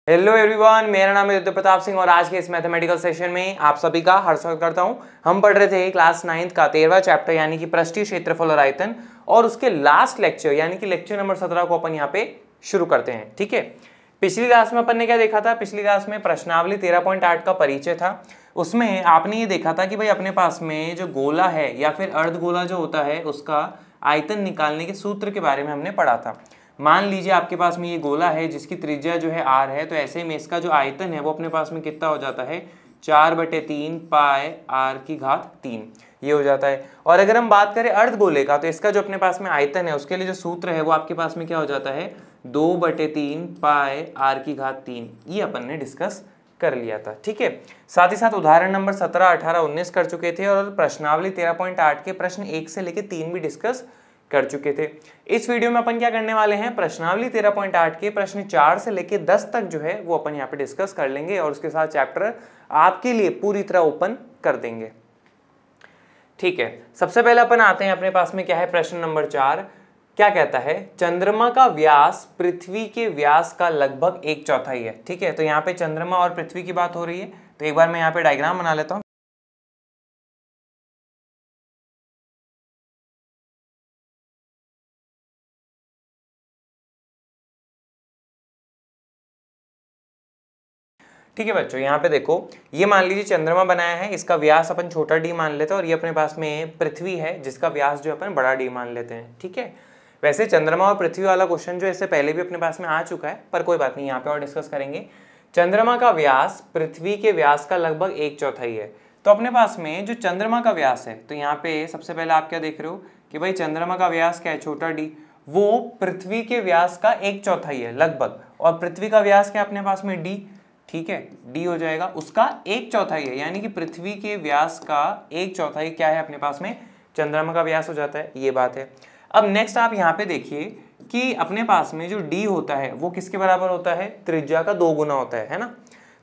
Hello everyone, मेरा नाम है रुद्र प्रताप सिंह और आज के इस मैथमेटिकल सेशन में आप सभी का हर्ष स्वागत करता हूं। हम पढ़ रहे थे क्लास 9th का 13वां चैप्टर यानी कि पृष्ठीय क्षेत्रफल और आयतन, और उसके लास्ट लेक्चर यानी कि लेक्चर नंबर 17 को अपन यहाँ पे शुरू करते हैं। ठीक है, पिछली क्लास में अपन ने क्या देखा था? पिछली क्लास में प्रश्नावली 13.8 का परिचय था। उसमें आपने ये देखा था कि भाई अपने पास में जो गोला है या फिर अर्धगोला जो होता है उसका आयतन निकालने के सूत्र के बारे में हमने पढ़ा था। मान लीजिए आपके पास में ये गोला है जिसकी त्रिज्या जो है r है, तो ऐसे में इसका जो आयतन है वो अपने पास में कितना हो जाता है? 4/3 पाई r⁻³ ये हो जाता है। और अगर हम बात करें अर्धगोले का, तो इसका जो अपने पास में आयतन है उसके लिए जो सूत्र है वो आपके पास में क्या हो जाता है? 2/3 पाई r⁻³ ये अपन ने डिस्कस कर लिया था। ठीक है, साथ ही साथ उदाहरण नंबर 17, 18, 19 कर चुके थे और प्रश्नावली 13.8 के प्रश्न 1 से लेकर 3 भी डिस्कस कर चुके थे। इस वीडियो में अपन क्या करने वाले हैं? प्रश्नावली 13.8 के प्रश्न 4 से लेकर 10 तक जो है वो अपन यहाँ पे डिस्कस कर लेंगे और उसके साथ चैप्टर आपके लिए पूरी तरह ओपन कर देंगे। ठीक है, सबसे पहले अपन आते हैं, अपने पास में क्या है? प्रश्न नंबर 4 क्या कहता है? चंद्रमा का व्यास पृथ्वी के व्यास का लगभग 1/4 है। ठीक है, तो यहाँ पे चंद्रमा और पृथ्वी की बात हो रही है, तो एक बार मैं यहाँ पे डायग्राम बना लेता हूँ। ठीक है बच्चों, यहाँ पे देखो, ये मान लीजिए चंद्रमा बनाया है, इसका व्यास अपन छोटा डी मान लेते हैं, और ये अपने पास में पृथ्वी है जिसका व्यास जो अपन बड़ा डी मान लेते हैं। ठीक है, वैसे चंद्रमा और पृथ्वी वाला क्वेश्चन जो इससे पहले भी अपने पास में आ चुका है, पर कोई बात नहीं, यहाँ पे और डिस्कस करेंगे। चंद्रमा का व्यास पृथ्वी के व्यास का लगभग 1/4 है। तो अपने पास में जो चंद्रमा का व्यास है, तो यहाँ पे सबसे पहले आप क्या देख रहे हो कि भाई चंद्रमा का व्यास क्या है? छोटा डी, वो पृथ्वी के व्यास का 1/4 है लगभग, और पृथ्वी का व्यास क्या अपने पास में? डी। ठीक है, डी हो जाएगा, उसका 1/4 है, यानी कि पृथ्वी के व्यास का 1/4 क्या है अपने पास में? चंद्रमा का व्यास हो जाता है। ये बात है। अब नेक्स्ट आप यहाँ पे देखिए कि अपने पास में जो डी होता है वो किसके बराबर होता है? त्रिज्या का 2 गुना होता है ना।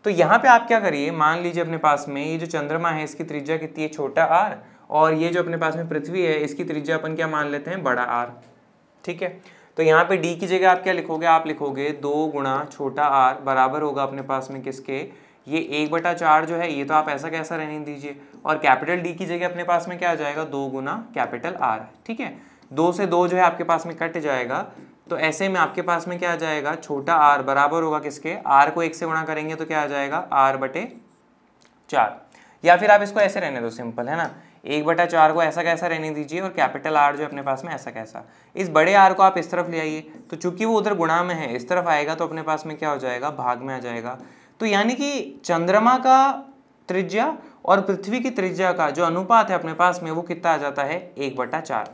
तो यहाँ पे आप क्या करिए, मान लीजिए अपने पास में ये जो चंद्रमा है इसकी त्रिज्या कितनी है? छोटा r, और ये जो अपने पास में पृथ्वी है इसकी त्रिज्या अपन क्या मान लेते हैं? बड़ा r। ठीक है, तो यहाँ पे d की जगह आप क्या लिखोगे? आप लिखोगे 2 गुणा छोटा r बराबर होगा अपने पास में किसके? ये 1/4 जो है ये तो आप ऐसा कैसा रहने दीजिए, और कैपिटल D की जगह अपने पास में क्या आ जाएगा? 2 गुना कैपिटल R। ठीक है, 2 से 2 जो है आपके पास में कट जाएगा, तो ऐसे में आपके पास में क्या आ जाएगा? छोटा r बराबर होगा किसके? r को 1 से गुणा करेंगे तो क्या आ जाएगा? r/4। या फिर आप इसको ऐसे रहने दो, सिंपल है ना, 1/4 को ऐसा कैसा रहने दीजिए, और कैपिटल R जो अपने पास में ऐसा कैसा। इस बड़े R को आप इस तरफ ले आइए, तो चूंकि वो उधर गुणा में है इस तरफ आएगा, तो अपने पास में क्या हो जाएगा? भाग में आ जाएगा। तो यानी कि चंद्रमा का त्रिज्या और पृथ्वी की त्रिज्या का जो अनुपात है अपने पास में वो कितना आ जाता है? 1/4।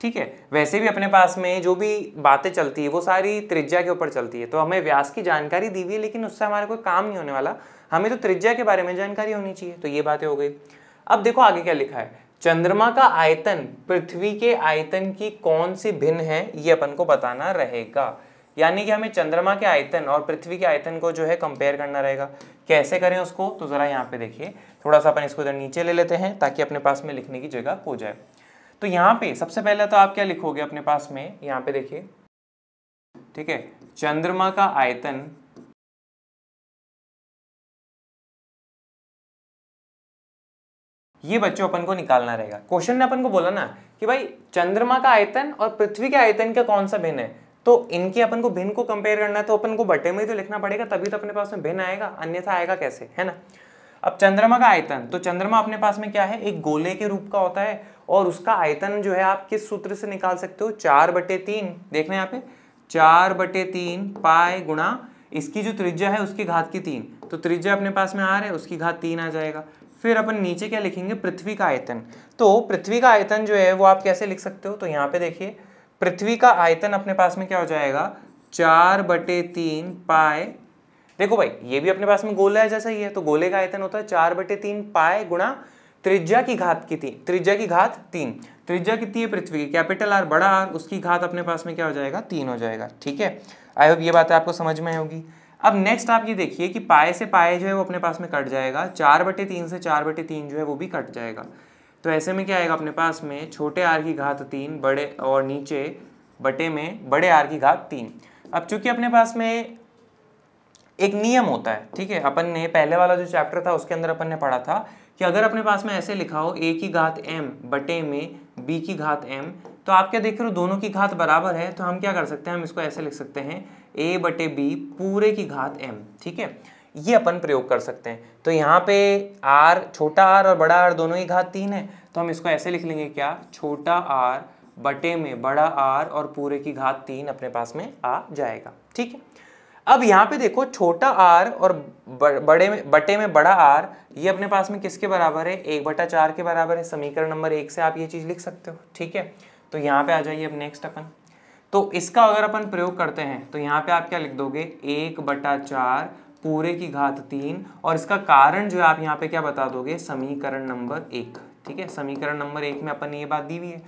ठीक है, वैसे भी अपने पास में जो भी बातें चलती है वो सारी त्रिज्या के ऊपर चलती है। तो हमें व्यास की जानकारी दी हुई है, लेकिन उससे हमारा कोई काम नहीं होने वाला, हमें तो त्रिज्या के बारे में जानकारी होनी चाहिए। तो ये बातें हो गई। अब देखो आगे क्या लिखा है? चंद्रमा का आयतन पृथ्वी के आयतन की कौन सी भिन्न है, ये अपन को बताना रहेगा। यानी कि हमें चंद्रमा के आयतन और पृथ्वी के आयतन को जो है कंपेयर करना रहेगा। कैसे करें उसको? तो जरा यहाँ पे देखिए, थोड़ा सा अपन इसको इधर नीचे ले लेते हैं ताकि अपने पास में लिखने की जगह हो जाए। तो यहाँ पे सबसे पहले तो आप क्या लिखोगे अपने पास में? यहाँ पे देखिए, ठीक है, चंद्रमा का आयतन ये बच्चों अपन को निकालना रहेगा। क्वेश्चन ने अपन को बोला ना कि भाई चंद्रमा का आयतन और पृथ्वी के आयतन का कौन सा भिन्न है, तो इनके अपन को भिन्न को कंपेयर करना है, तो अपन को बटे में ही तो लिखना पड़ेगा, तभी तो अपने पास में भिन्न आएगा, अन्यथा आएगा कैसे, है ना। अब चंद्रमा का आयतन, तो चंद्रमा अपने पास में क्या है? एक गोले के रूप का होता है, और उसका आयतन जो है आप किस सूत्र से निकाल सकते हो? 4/3। देखना यहाँ पे 4/3 पाई गुणा इसकी जो त्रिज्या है उसकी घात की 3, तो त्रिज्या अपने पास में r है, उसकी घात 3 आ जाएगा। फिर अपन नीचे क्या लिखेंगे? पृथ्वी का आयतन। तो पृथ्वी का आयतन जो है वो आप कैसे लिख सकते हो? तो यहाँ पे देखिए, पृथ्वी का आयतन अपने पास में क्या हो जाएगा? 4/3 पाई, देखो भाई ये भी अपने पास में गोला है जैसा ही है, तो गोले का आयतन होता है 4/3 पाई गुणा त्रिज्या की घात की 3, त्रिज्या की घात 3। त्रिज्या कितनी है पृथ्वी की? कैपिटल R बड़ा R, उसकी घात अपने पास में क्या हो जाएगा? 3 हो जाएगा। ठीक है, आई होप ये बात आपको समझ में होगी। अब नेक्स्ट आप ये देखिए कि पाए से पाए जो है वो अपने पास में कट जाएगा, 4/3 से 4/3 जो है वो भी कट जाएगा। तो ऐसे में क्या आएगा अपने पास में? छोटे r की घात 3 बड़े, और नीचे बटे में बड़े R की घात 3। अब चूंकि अपने पास में एक नियम होता है, ठीक है। अपन ने पहले वाला जो चैप्टर था उसके अंदर अपन ने पढ़ा था कि अगर अपने पास में ऐसे लिखा हो a की घात m बटे में b की घात m, तो आप क्या देख रहे हो, दोनों की घात बराबर है, तो हम क्या कर सकते हैं, हम इसको ऐसे लिख सकते हैं a बटे b पूरे की घात m, ठीक है। ये अपन प्रयोग कर सकते हैं। तो यहाँ पे r, छोटा r और बड़ा r दोनों की घात 3 है, तो हम इसको ऐसे लिख लेंगे, क्या, छोटा r बटे में बड़ा r और पूरे की घात 3 अपने पास में आ जाएगा, ठीक है। अब यहाँ पे देखो, छोटा r और बटे में बड़ा r, ये अपने पास में किसके बराबर है, 1/4 के बराबर है। समीकरण नंबर 1 से आप ये चीज लिख सकते हो, ठीक है। तो यहाँ पे आ जाइए अब नेक्स्ट अपन, तो इसका अगर अपन प्रयोग करते हैं तो यहाँ पे आप क्या लिख दोगे, 1/4 पूरे की घात 3, और इसका कारण जो है आप यहाँ पे क्या बता दोगे, समीकरण नंबर 1, ठीक है। समीकरण नंबर 1 में अपन ने ये बात दी हुई है।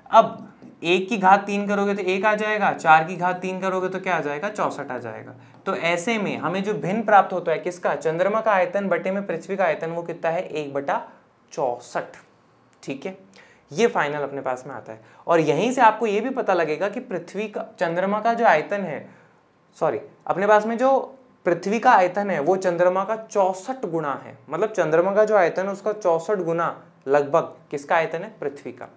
अब 1 की घात 3 करोगे तो 1 आ जाएगा, 4 की घात 3 करोगे तो क्या आ जाएगा, 64 आ जाएगा। तो ऐसे में हमें जो भिन्न प्राप्त होता है किसका, चंद्रमा का आयतन बटे में पृथ्वी का आयतन, वो कितना है, 1/64, ठीक है। ये फाइनल अपने पास में आता है। और यहीं से आपको ये भी पता लगेगा कि पृथ्वी का, चंद्रमा का जो आयतन है, सॉरी, अपने पास में जो पृथ्वी का आयतन है वो चंद्रमा का 64 गुना है। मतलब चंद्रमा का जो आयतन है उसका 64 गुना लगभग किसका आयतन है, पृथ्वी का।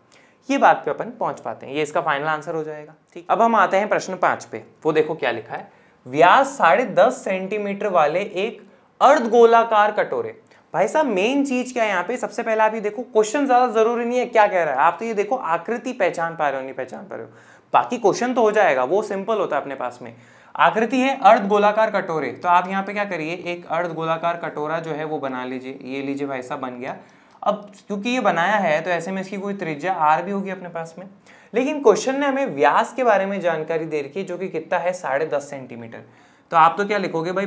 ये बात पे अपन पहुंच पाते हैं, ये इसका फाइनल आंसर हो जाएगा, ठीक। अब हम आते हैं प्रश्न 5 पे। वो देखो क्या लिखा है, व्यास 10.5 सेंटीमीटर वाले एक अर्धगोलाकार कटोरे। भाई साहब मेन चीज क्या है यहाँ पे, सबसे पहले आप ये देखो, क्वेश्चन ज्यादा जरूरी नहीं है क्या कह रहा है, आप तो ये देखो आकृति पहचान पा रहे हो नहीं पहचान पा रहे हो, बाकी क्वेश्चन तो हो जाएगा, वो सिंपल होता है अपने पास में। आकृति है अर्धगोलाकार कटोरे, तो आप यहाँ पे क्या करिए, एक अर्धगोलाकार कटोरा जो है वो बना लीजिए। ये लीजिए भाई साहब, बन गया। अब क्योंकि ये बनाया है तो ऐसे में इसकी कोई त्रिज्या r भी होगी अपने पास में, लेकिन क्वेश्चन ने हमें व्यास के बारे में जानकारी दे रखी है जो कि कितना है, 10.5 सेंटीमीटर। तो आप तो क्या लिखोगे भाई,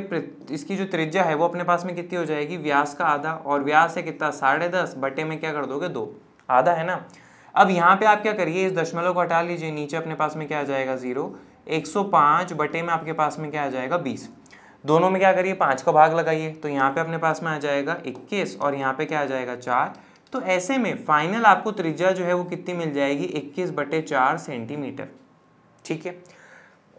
इसकी जो त्रिज्या है वो अपने पास में कितनी हो जाएगी, व्यास का आधा, और व्यास है कितना, 10.5 बटे में क्या कर दोगे, 2, आधा है ना। अब यहाँ पे आप क्या करिए, इस दशमलव को हटा लीजिए, नीचे अपने पास में क्या आ जाएगा, 0। 105 बटे में आपके पास में क्या आ जाएगा, 20। दोनों में क्या करिए, 5 का भाग लगाइए, तो यहाँ पे अपने पास में आ जाएगा 21, और यहाँ पे क्या आ जाएगा, 4। तो ऐसे में फाइनल आपको त्रिज्या जो है वो कितनी मिल जाएगी, 21/4 सेंटीमीटर, ठीक है।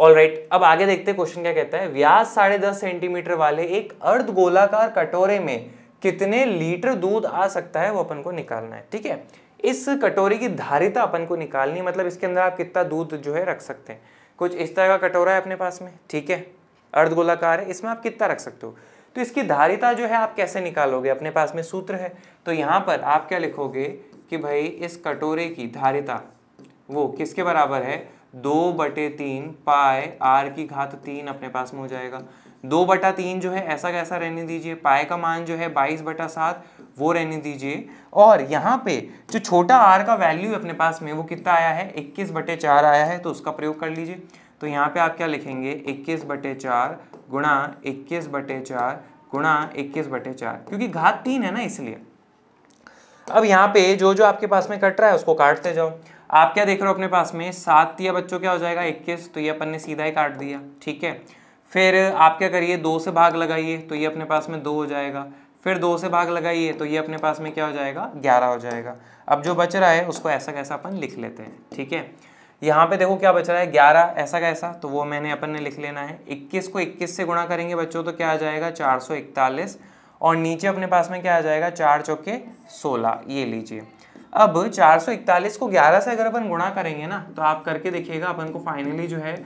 ऑलराइट, अब आगे देखते हैं क्वेश्चन क्या कहता है। व्यास 10.5 सेंटीमीटर वाले एक अर्धगोलाकार कटोरे में कितने लीटर दूध आ सकता है, वो अपन को निकालना है, ठीक है। इस कटोरे की धारिता अपन को निकालनी है, मतलब इसके अंदर आप कितना दूध जो है रख सकते हैं। कुछ इस तरह का कटोरा है अपने पास में, ठीक है, अर्धगोलाकार है, इसमें आप कितना रख सकते हो। तो इसकी धारिता जो है आप कैसे निकालोगे, अपने पास में सूत्र है। तो यहाँ पर आप क्या लिखोगे कि भाई इस कटोरे की धारिता वो किसके बराबर है, 2/3 पाई r की घात 3 अपने पास में हो जाएगा। 2/3 जो है ऐसा कैसा रहने दीजिए, पाई का मान जो है 22/7 वो रहने दीजिए, और यहाँ पे जो छोटा r का वैल्यू अपने पास में वो कितना आया है, 21/4 आया है, तो उसका प्रयोग कर लीजिए। तो यहाँ पे आप क्या लिखेंगे, 21/4 गुणा 21/4 गुणा 21/4, क्योंकि घात 3 है ना इसलिए। अब यहाँ पे जो जो आपके पास में कट रहा है उसको काटते जाओ। आप क्या देख रहे हो अपने पास में, 7 दिया बच्चों क्या हो जाएगा, 21, तो ये अपन ने सीधा ही काट दिया, ठीक है। फिर आप क्या करिए, 2 से भाग लगाइए, तो ये अपने पास में 2 हो जाएगा। फिर 2 से भाग लगाइए तो ये अपने पास में क्या हो जाएगा, 11 हो जाएगा। अब जो बच रहा है उसको ऐसा कैसा अपन लिख लेते हैं, ठीक है। यहाँ पे देखो क्या बच रहा है, 11 ऐसा कैसा, तो वो मैंने अपन ने लिख लेना है। 21 को 21 से गुणा करेंगे बच्चों तो क्या आ जाएगा, 441, और नीचे अपने पास में क्या आ जाएगा, 4 चौके 16, ये लीजिए। अब 441 को 11 से अगर अपन गुणा करेंगे ना, तो आप करके देखिएगा, अपन को फाइनली जो है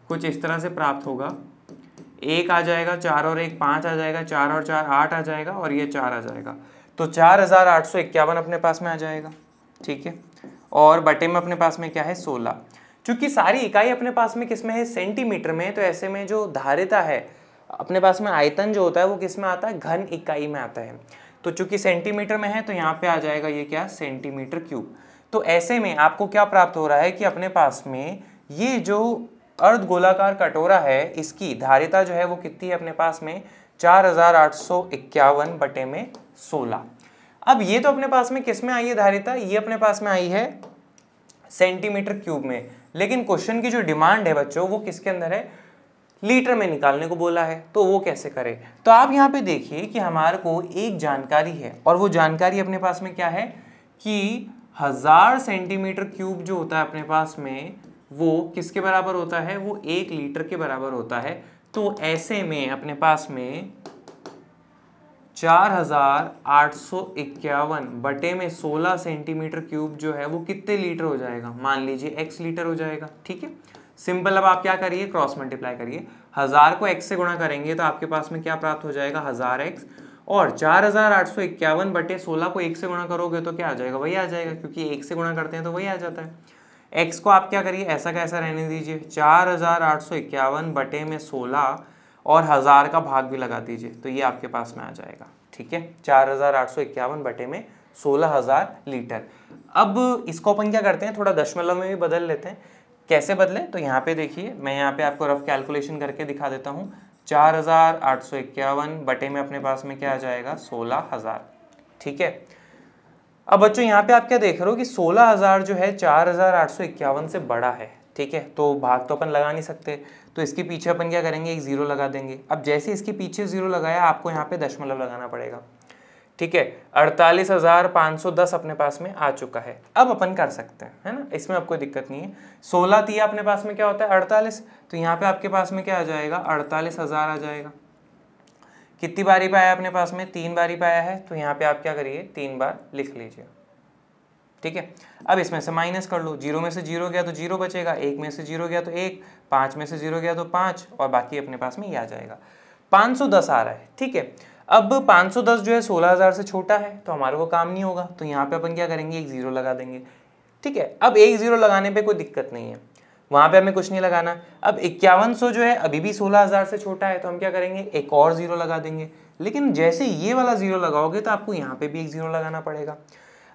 कुछ इस तरह से प्राप्त होगा। 1 आ जाएगा, 4 और 1 5 आ जाएगा, 4 और 4 8 आ जाएगा, और ये 4 आ जाएगा, तो 4851 अपने पास में आ जाएगा, ठीक है। और बटे में अपने पास में क्या है, 16। चूंकि सारी इकाई अपने पास में किस में है, सेंटीमीटर में, तो ऐसे में जो धारिता है अपने पास में, आयतन जो होता है वो किस में आता है, घन इकाई में आता है। तो चूंकि सेंटीमीटर में है तो यहाँ पे आ जाएगा ये क्या, सेंटीमीटर क्यूब। तो ऐसे में आपको क्या प्राप्त हो रहा है कि अपने पास में ये जो अर्धगोलाकार कटोरा है इसकी धारिता जो है वो कितनी है अपने पास में, 4851 बटे में 16। अब ये तो अपने पास में किस में आई है धारिता, ये अपने पास में आई है सेंटीमीटर क्यूब में, लेकिन क्वेश्चन की जो डिमांड है बच्चों वो किसके अंदर है, लीटर में निकालने को बोला है। तो वो कैसे करें, तो आप यहाँ पे देखिए कि हमारे को एक जानकारी है, और वो जानकारी अपने पास में क्या है कि 1000 सेंटीमीटर क्यूब जो होता है अपने पास में वो किसके बराबर होता है, वो 1 लीटर के बराबर होता है। तो ऐसे में अपने पास में 4851 बटे में 16 सेंटीमीटर क्यूब जो है वो कितने लीटर हो जाएगा, मान लीजिए x लीटर हो जाएगा। ठीक है, सिंपल। अब आप क्या करिए, क्रॉस मल्टीप्लाई करिए, 1000 को x से गुणा करेंगे तो आपके पास में क्या प्राप्त हो जाएगा, 1000x, और 4851 बटे 16 को 1 से गुणा करोगे तो क्या आ जाएगा, वही आ जाएगा, क्योंकि 1 से गुणा करते हैं तो वही आ जाता है। x को आप क्या करिए, ऐसा कैसा रहने दीजिए, 4851 बटे में 16 और 1000 का भाग भी लगा दीजिए, तो ये आपके पास में आ जाएगा। ठीक है, 4851 बटे में 16000 लीटर। अब इसको अपन क्या करते हैं, थोड़ा दशमलव में भी बदल लेते हैं। कैसे बदले, तो यहाँ पे देखिए, मैं यहाँ पे आपको रफ कैलकुलेशन करके दिखा देता हूँ। 4851 बटे में अपने पास में क्या आ जाएगा, 16000। ठीक है, अब बच्चों यहाँ पे आप क्या देख रहे हो कि 16000 जो है 4851 से बड़ा है। ठीक है, तो भाग तो अपन लगा नहीं सकते, तो इसके पीछे अपन क्या करेंगे, एक जीरो लगा देंगे। अब जैसे इसके पीछे जीरो लगाया, आपको यहाँ पे दशमलव लगाना पड़ेगा। ठीक है, 48,510 अपने पास में आ चुका है। अब अपन कर सकते हैं, है ना, इसमें अब कोई दिक्कत नहीं है। 16 तिया अपने पास में क्या होता है, 48, तो यहाँ पे आपके पास में क्या आ जाएगा, 48,000 आ जाएगा। कितनी बारी पाया अपने पास में, 3 बारी पाया है, तो यहाँ पे आप क्या करिए, 3 बार लिख लीजिए। ठीक है, अब इसमें से माइनस कर लो, 0 में से 0 गया तो 0 बचेगा, 1 में से 0 गया तो 1, 5 में से 0 गया तो 5, और बाकी अपने पास में ये आ जाएगा। 510 आ रहा है। ठीक है, अब 510 जो है 16000 से छोटा है, तो हमारे को काम नहीं होगा, तो यहाँ पे अपन क्या करेंगे, एक जीरो लगा देंगे। ठीक है, अब एक जीरो लगाने पे कोई दिक्कत नहीं है, वहाँ पे हमें कुछ नहीं लगाना। अब 5100 जो है अभी भी 16000 से छोटा है, तो हम क्या करेंगे, एक और जीरो लगा देंगे। लेकिन जैसे ये वाला जीरो लगाओगे तो आपको यहाँ पे भी एक जीरो लगाना पड़ेगा।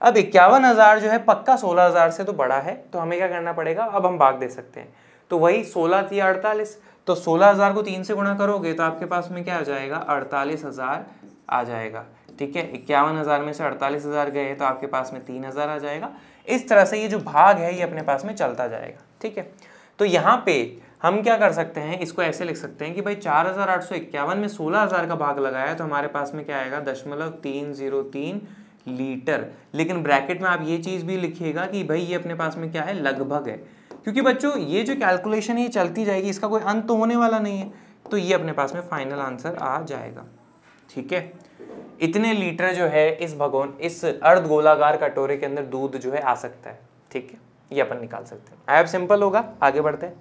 अब 51000 जो है पक्का 16000 से तो बड़ा है, तो हमें क्या करना पड़ेगा, अब हम भाग दे सकते हैं। तो वही 16 थी 48, तो 16000 को 3 से गुणा करोगे तो आपके पास में क्या आ जाएगा, 48000 आ जाएगा। ठीक है, 51000 में से 48000 गए तो आपके पास में 3000 आ जाएगा। इस तरह से ये जो भाग है ये अपने पास में चलता जाएगा। ठीक है, तो यहाँ पे हम क्या कर सकते हैं, इसको ऐसे लिख सकते हैं कि भाई 4851 में 16000 का भाग लगाया तो हमारे पास में क्या आएगा, 0.303 लीटर। लेकिन ब्रैकेट में आप ये चीज़ भी लिखिएगा कि भाई ये अपने पास में क्या है, लगभग है, क्योंकि बच्चों ये जो कैलकुलेशन है ये चलती जाएगी, इसका कोई अंत तो होने वाला नहीं है, तो ये अपने पास में फाइनल आंसर आ जाएगा। ठीक है, इतने लीटर जो है इस अर्ध गोलाकार कटोरे के अंदर दूध जो है आ सकता है। ठीक है, ये अपन निकाल सकते हैं। आई होप सिंपल होगा। आगे बढ़ते हैं।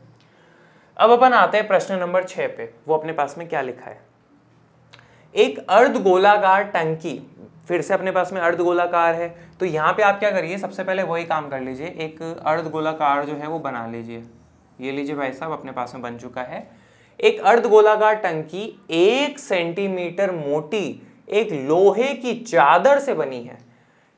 अब अपन आते हैं प्रश्न नंबर 6 पे। वो अपने पास में क्या लिखा है, एक अर्ध गोलाकार टंकी, फिर से अपने पास में अर्ध गोलाकार है, तो यहाँ पे आप क्या करिए, सबसे पहले वही काम कर लीजिए, एक अर्ध गोलाकार जो है वो बना लीजिए। ये लीजिए भाई साहब, अपने पास में बन चुका है। एक अर्ध गोलाकार टंकी 1 सेंटीमीटर मोटी एक लोहे की चादर से बनी है।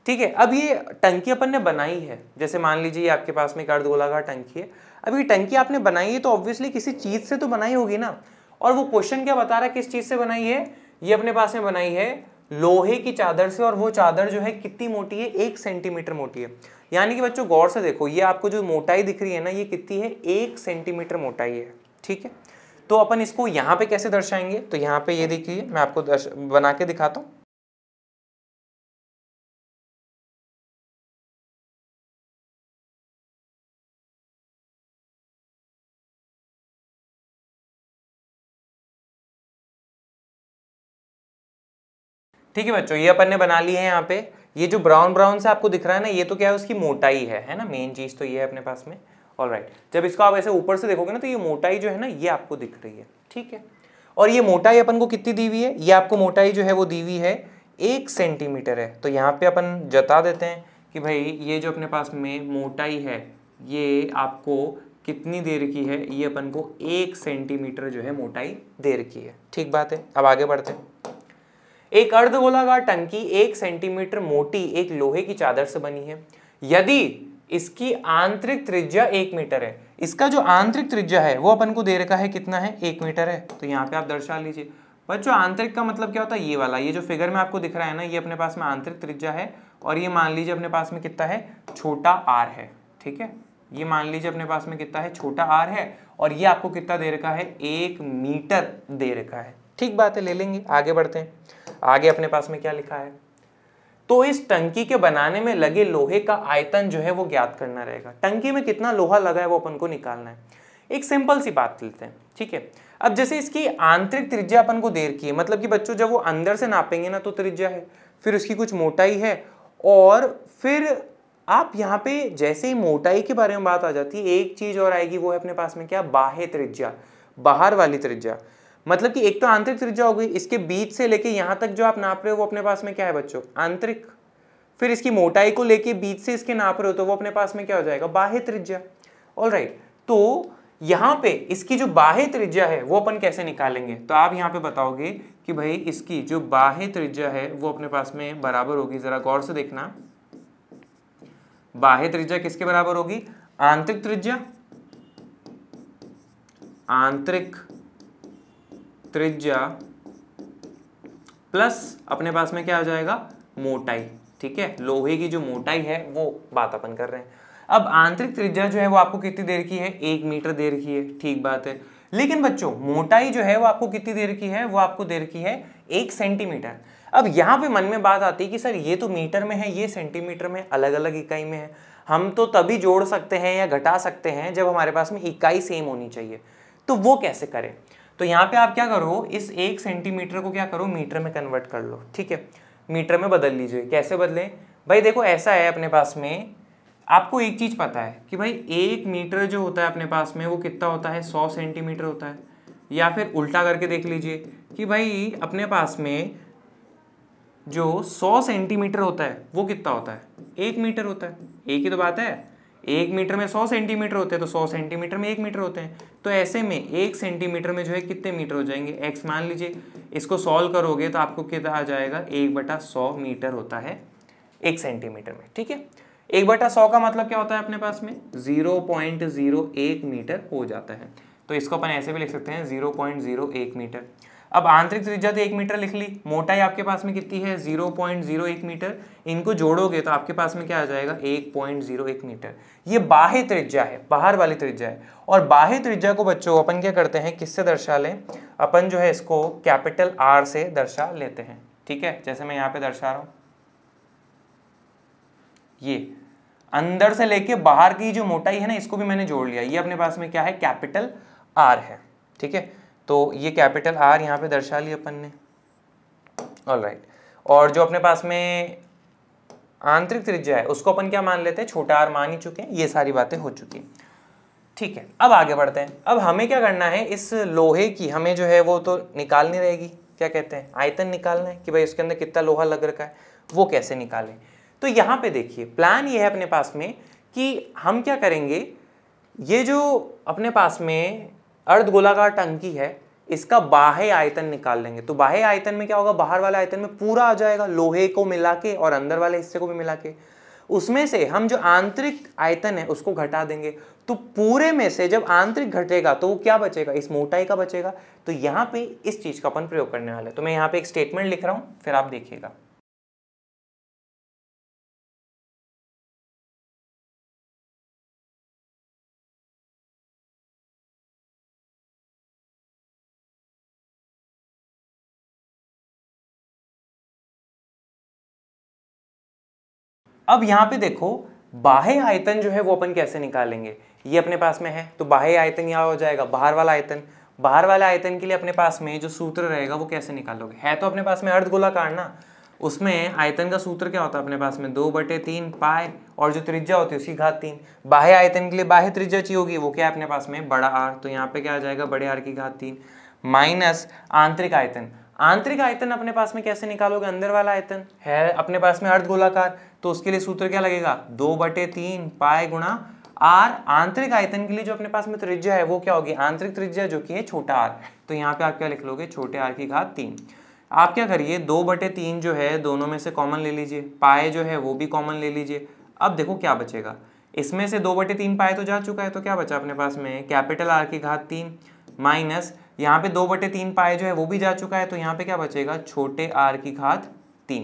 ठीक है, अब ये टंकी अपन ने बनाई है, जैसे मान लीजिए आपके पास में एक अर्ध गोलाकार टंकी है। अब ये टंकी आपने बनाई है तो ऑब्वियसली किसी चीज से तो बनाई होगी ना, और वो क्वेश्चन क्या बता रहा है, किस चीज से बनाई है, ये अपने पास में बनाई है लोहे की चादर से, और वो चादर जो है कितनी मोटी है, 1 सेंटीमीटर मोटी है। यानी कि बच्चों गौर से देखो, ये आपको जो मोटाई दिख रही है ना, ये कितनी है, 1 सेंटीमीटर मोटाई है। ठीक है, तो अपन इसको यहाँ पे कैसे दर्शाएंगे, तो यहाँ पे ये देखिए, मैं आपको बना के दिखाता हूँ। ठीक है बच्चों, ये अपन ने बना ली है। यहाँ पे ये जो ब्राउन ब्राउन से आपको दिख रहा है ना, ये तो क्या है, उसकी मोटाई है ना, मेन चीज तो ये है अपने पास में। ऑलराइट, जब इसको आप ऐसे ऊपर से देखोगे ना, तो ये मोटाई जो है ना, ये आपको दिख रही है। ठीक है, और ये मोटाई अपन को कितनी दी हुई है, ये आपको मोटाई जो है वो दी हुई है 1 सेंटीमीटर है। तो यहाँ पे अपन जता देते हैं कि भाई ये जो अपने पास में मोटाई है, ये आपको कितनी देर की है, ये अपन को 1 सेंटीमीटर जो है मोटाई देर की है। ठीक बात है, अब आगे बढ़ते हैं। एक अर्धगोलाकार टंकी 1 सेंटीमीटर मोटी एक लोहे की चादर से बनी है। यदि इसकी आंतरिक त्रिज्या 1 मीटर है, इसका जो आंतरिक त्रिज्या है वो अपन को दे रखा है कितना है, 1 मीटर है। तो यहाँ पे आप दर्शा लीजिए बच्चों, आंतरिक का मतलब क्या होता है, ये वाला, ये जो फिगर में आपको दिख रहा है ना, ये अपने पास में आंतरिक त्रिज्या है, और ये मान लीजिए अपने पास में कितना है, छोटा आर है। ठीक है, ये मान लीजिए अपने पास में कितना है, छोटा आर है, और ये आपको कितना दे रखा है, 1 मीटर दे रखा है। ठीक बात है, ले लेंगे। आगे बढ़ते हैं। आगे अपने पास में क्या लिखा है, तो इस टंकी के बनाने में लगे लोहे का आयतन जो है वो ज्ञात करना रहेगा। टंकी में कितना लोहा लगा है वो अपन को निकालना है। एक सिंपल सी बात लेते हैं। ठीक है, अब जैसे इसकी आंतरिक त्रिज्या अपन को दे रखी है, मतलब कि बच्चों जब वो अंदर से नापेंगे ना तो त्रिज्या है, फिर उसकी कुछ मोटाई है, और फिर आप यहाँ पे जैसे ही मोटाई के बारे में बात आ जाती है, एक चीज और आएगी, वो है अपने पास में क्या, बाह्य त्रिज्या, बाहर वाली त्रिज्या। मतलब कि एक तो आंतरिक त्रिज्या हो गई, इसके बीच से लेके यहां तक जो आप नाप रहे हो वो अपने पास में क्या है बच्चों, आंतरिक। फिर इसकी मोटाई को लेके बीच से इसके नाप रहे हो तो वो अपने पास में क्या हो जाएगा, बाह्य त्रिज्या। ऑलराइट, तो यहां पे इसकी जो बाह्य त्रिज्या है वो अपन कैसे निकालेंगे, तो आप यहां पे बताओगे कि भाई इसकी जो बाह्य त्रिज्या है वो अपने पास में बराबर होगी, जरा गौर से देखना, बाह्य त्रिज्या किसके बराबर होगी, आंतरिक त्रिज्या, आंतरिक त्रिज्या प्लस अपने पास में क्या आ जाएगा, मोटाई। ठीक है, लोहे की जो मोटाई है वो बात अपन कर रहे हैं। अब आंतरिक त्रिज्या जो है वो आपको कितनी देर की है, 1 मीटर देर की है, ठीक बात है। लेकिन बच्चों मोटाई जो है वो आपको कितनी देर की है, वो आपको देर की है 1 सेंटीमीटर। अब यहाँ पे मन में बात आती है कि सर ये तो मीटर में है, ये सेंटीमीटर में, अलग अलग इकाई में है, हम तो तभी जोड़ सकते हैं या घटा सकते हैं जब हमारे पास में इकाई सेम होनी चाहिए, तो वो कैसे करें। तो यहाँ पे आप क्या करो, इस 1 सेंटीमीटर को क्या करो, मीटर में कन्वर्ट कर लो। ठीक है, मीटर में बदल लीजिए। कैसे बदलें भाई, देखो ऐसा है अपने पास में, आपको एक चीज पता है कि भाई 1 मीटर जो होता है अपने पास में वो कितना होता है, 100 सेंटीमीटर होता है। या फिर उल्टा करके देख लीजिए कि भाई अपने पास में जो 100 सेंटीमीटर होता है वो कितना होता है, 1 मीटर होता है। एक ही तो बात है, 1 मीटर में 100 सेंटीमीटर होते हैं, तो 100 सेंटीमीटर में 1 मीटर होते हैं। तो ऐसे में 1 सेंटीमीटर में जो है कितने मीटर हो जाएंगे, x मान लीजिए। इसको सॉल्व करोगे तो आपको कितना आ जाएगा, 1/100 मीटर होता है 1 सेंटीमीटर में। ठीक है, 1/100 का मतलब क्या होता है अपने पास में, 0.01 मीटर हो जाता है। तो इसको अपन ऐसे भी लिख सकते हैं, 0.01 मीटर। अब आंतरिक त्रिज्या तो 1 मीटर लिख ली, मोटाई आपके पास में कितनी है, 0.01 मीटर। इनको जोड़ोगे तो आपके पास में क्या आ जाएगा, 1.01 मीटर। ये बाह्य त्रिज्या है, बाहर वाली त्रिज्या है। और बाह्य त्रिज्या को बच्चों अपन क्या करते हैं, किससे दर्शा लें, अपन जो है इसको कैपिटल R से दर्शा लेते हैं। ठीक है, जैसे मैं यहाँ पे दर्शा रहा हूँ, ये अंदर से लेके बाहर की जो मोटाई है ना, इसको भी मैंने जोड़ लिया, ये अपने पास में क्या है, कैपिटल R है। ठीक है, तो ये कैपिटल R यहाँ पे दर्शा लिया अपन ने। ऑलराइट, और जो अपने पास में आंतरिक त्रिज्या है उसको अपन क्या मान लेते हैं, छोटा r मान ही चुके हैं। ये सारी बातें हो चुकी। ठीक है, अब आगे बढ़ते हैं। अब हमें क्या करना है, इस लोहे की हमें जो है वो तो निकालनी रहेगी, क्या कहते हैं, आयतन निकालना है कि भाई उसके अंदर कितना लोहा लग रखा है, वो कैसे निकालें। तो यहाँ पे देखिए प्लान ये है अपने पास में कि हम क्या करेंगे, ये जो अपने पास में अर्धगोलाकार टंकी है इसका बाह्य आयतन निकाल लेंगे। तो बाह्य आयतन में क्या होगा, बाहर वाले आयतन में पूरा आ जाएगा लोहे को मिला के और अंदर वाले हिस्से को भी मिला के। उसमें से हम जो आंतरिक आयतन है उसको घटा देंगे। तो पूरे में से जब आंतरिक घटेगा तो वो क्या बचेगा, इस मोटाई का बचेगा। तो यहाँ पे इस चीज का अपन प्रयोग करने वाले हैं। तो मैं यहाँ पे एक स्टेटमेंट लिख रहा हूँ, फिर आप देखिएगा। अब यहाँ पे देखो बाह्य आयतन जो है वो अपन कैसे निकालेंगे, ये अपने पास में है। तो बाह्य आयतन यहाँ हो जाएगा बाहर वाला आयतन। बाहर वाले आयतन के लिए अपने पास में जो सूत्र रहेगा वो कैसे निकालोगे, है तो अपने पास में अर्धगोलाकार ना, उसमें आयतन का सूत्र क्या होता है अपने पास में, 2/3 पाई, और जो त्रिज्या होती है उसकी घात 3। बाह्य आयतन के लिए बाह्य त्रिज्या चाहिए होगी, वो क्या है अपने पास में, बड़ा R। तो यहाँ पे क्या आ जाएगा, बड़े R की घात 3 माइनस आंतरिक आयतन। आंतरिक आयतन अपने पास में कैसे निकालोगे, अंदर वाला आयतन है अपने पास में अर्धगोलाकार, तो उसके लिए सूत्र क्या लगेगा, 2/3 पाई गुणा R। आंतरिक आयतन के लिए जो अपने पास में त्रिज्या है वो क्या होगी, आंतरिक त्रिज्या जो कि है छोटा r। तो यहाँ पे आप क्या लिख लोगे, छोटे r की घात 3। आप क्या करिए, 2/3 जो है दोनों में से कॉमन ले लीजिए, पाए जो है वो भी कॉमन ले लीजिए। अब देखो क्या बचेगा, इसमें से 2/3 पाए तो जा चुका है, तो क्या बचा अपने पास में, कैपिटल R की घात 3 माइनस यहाँ पे 2/3 पाए जो है वो भी जा चुका है, तो यहाँ पे क्या बचेगा, छोटे r की घात 3।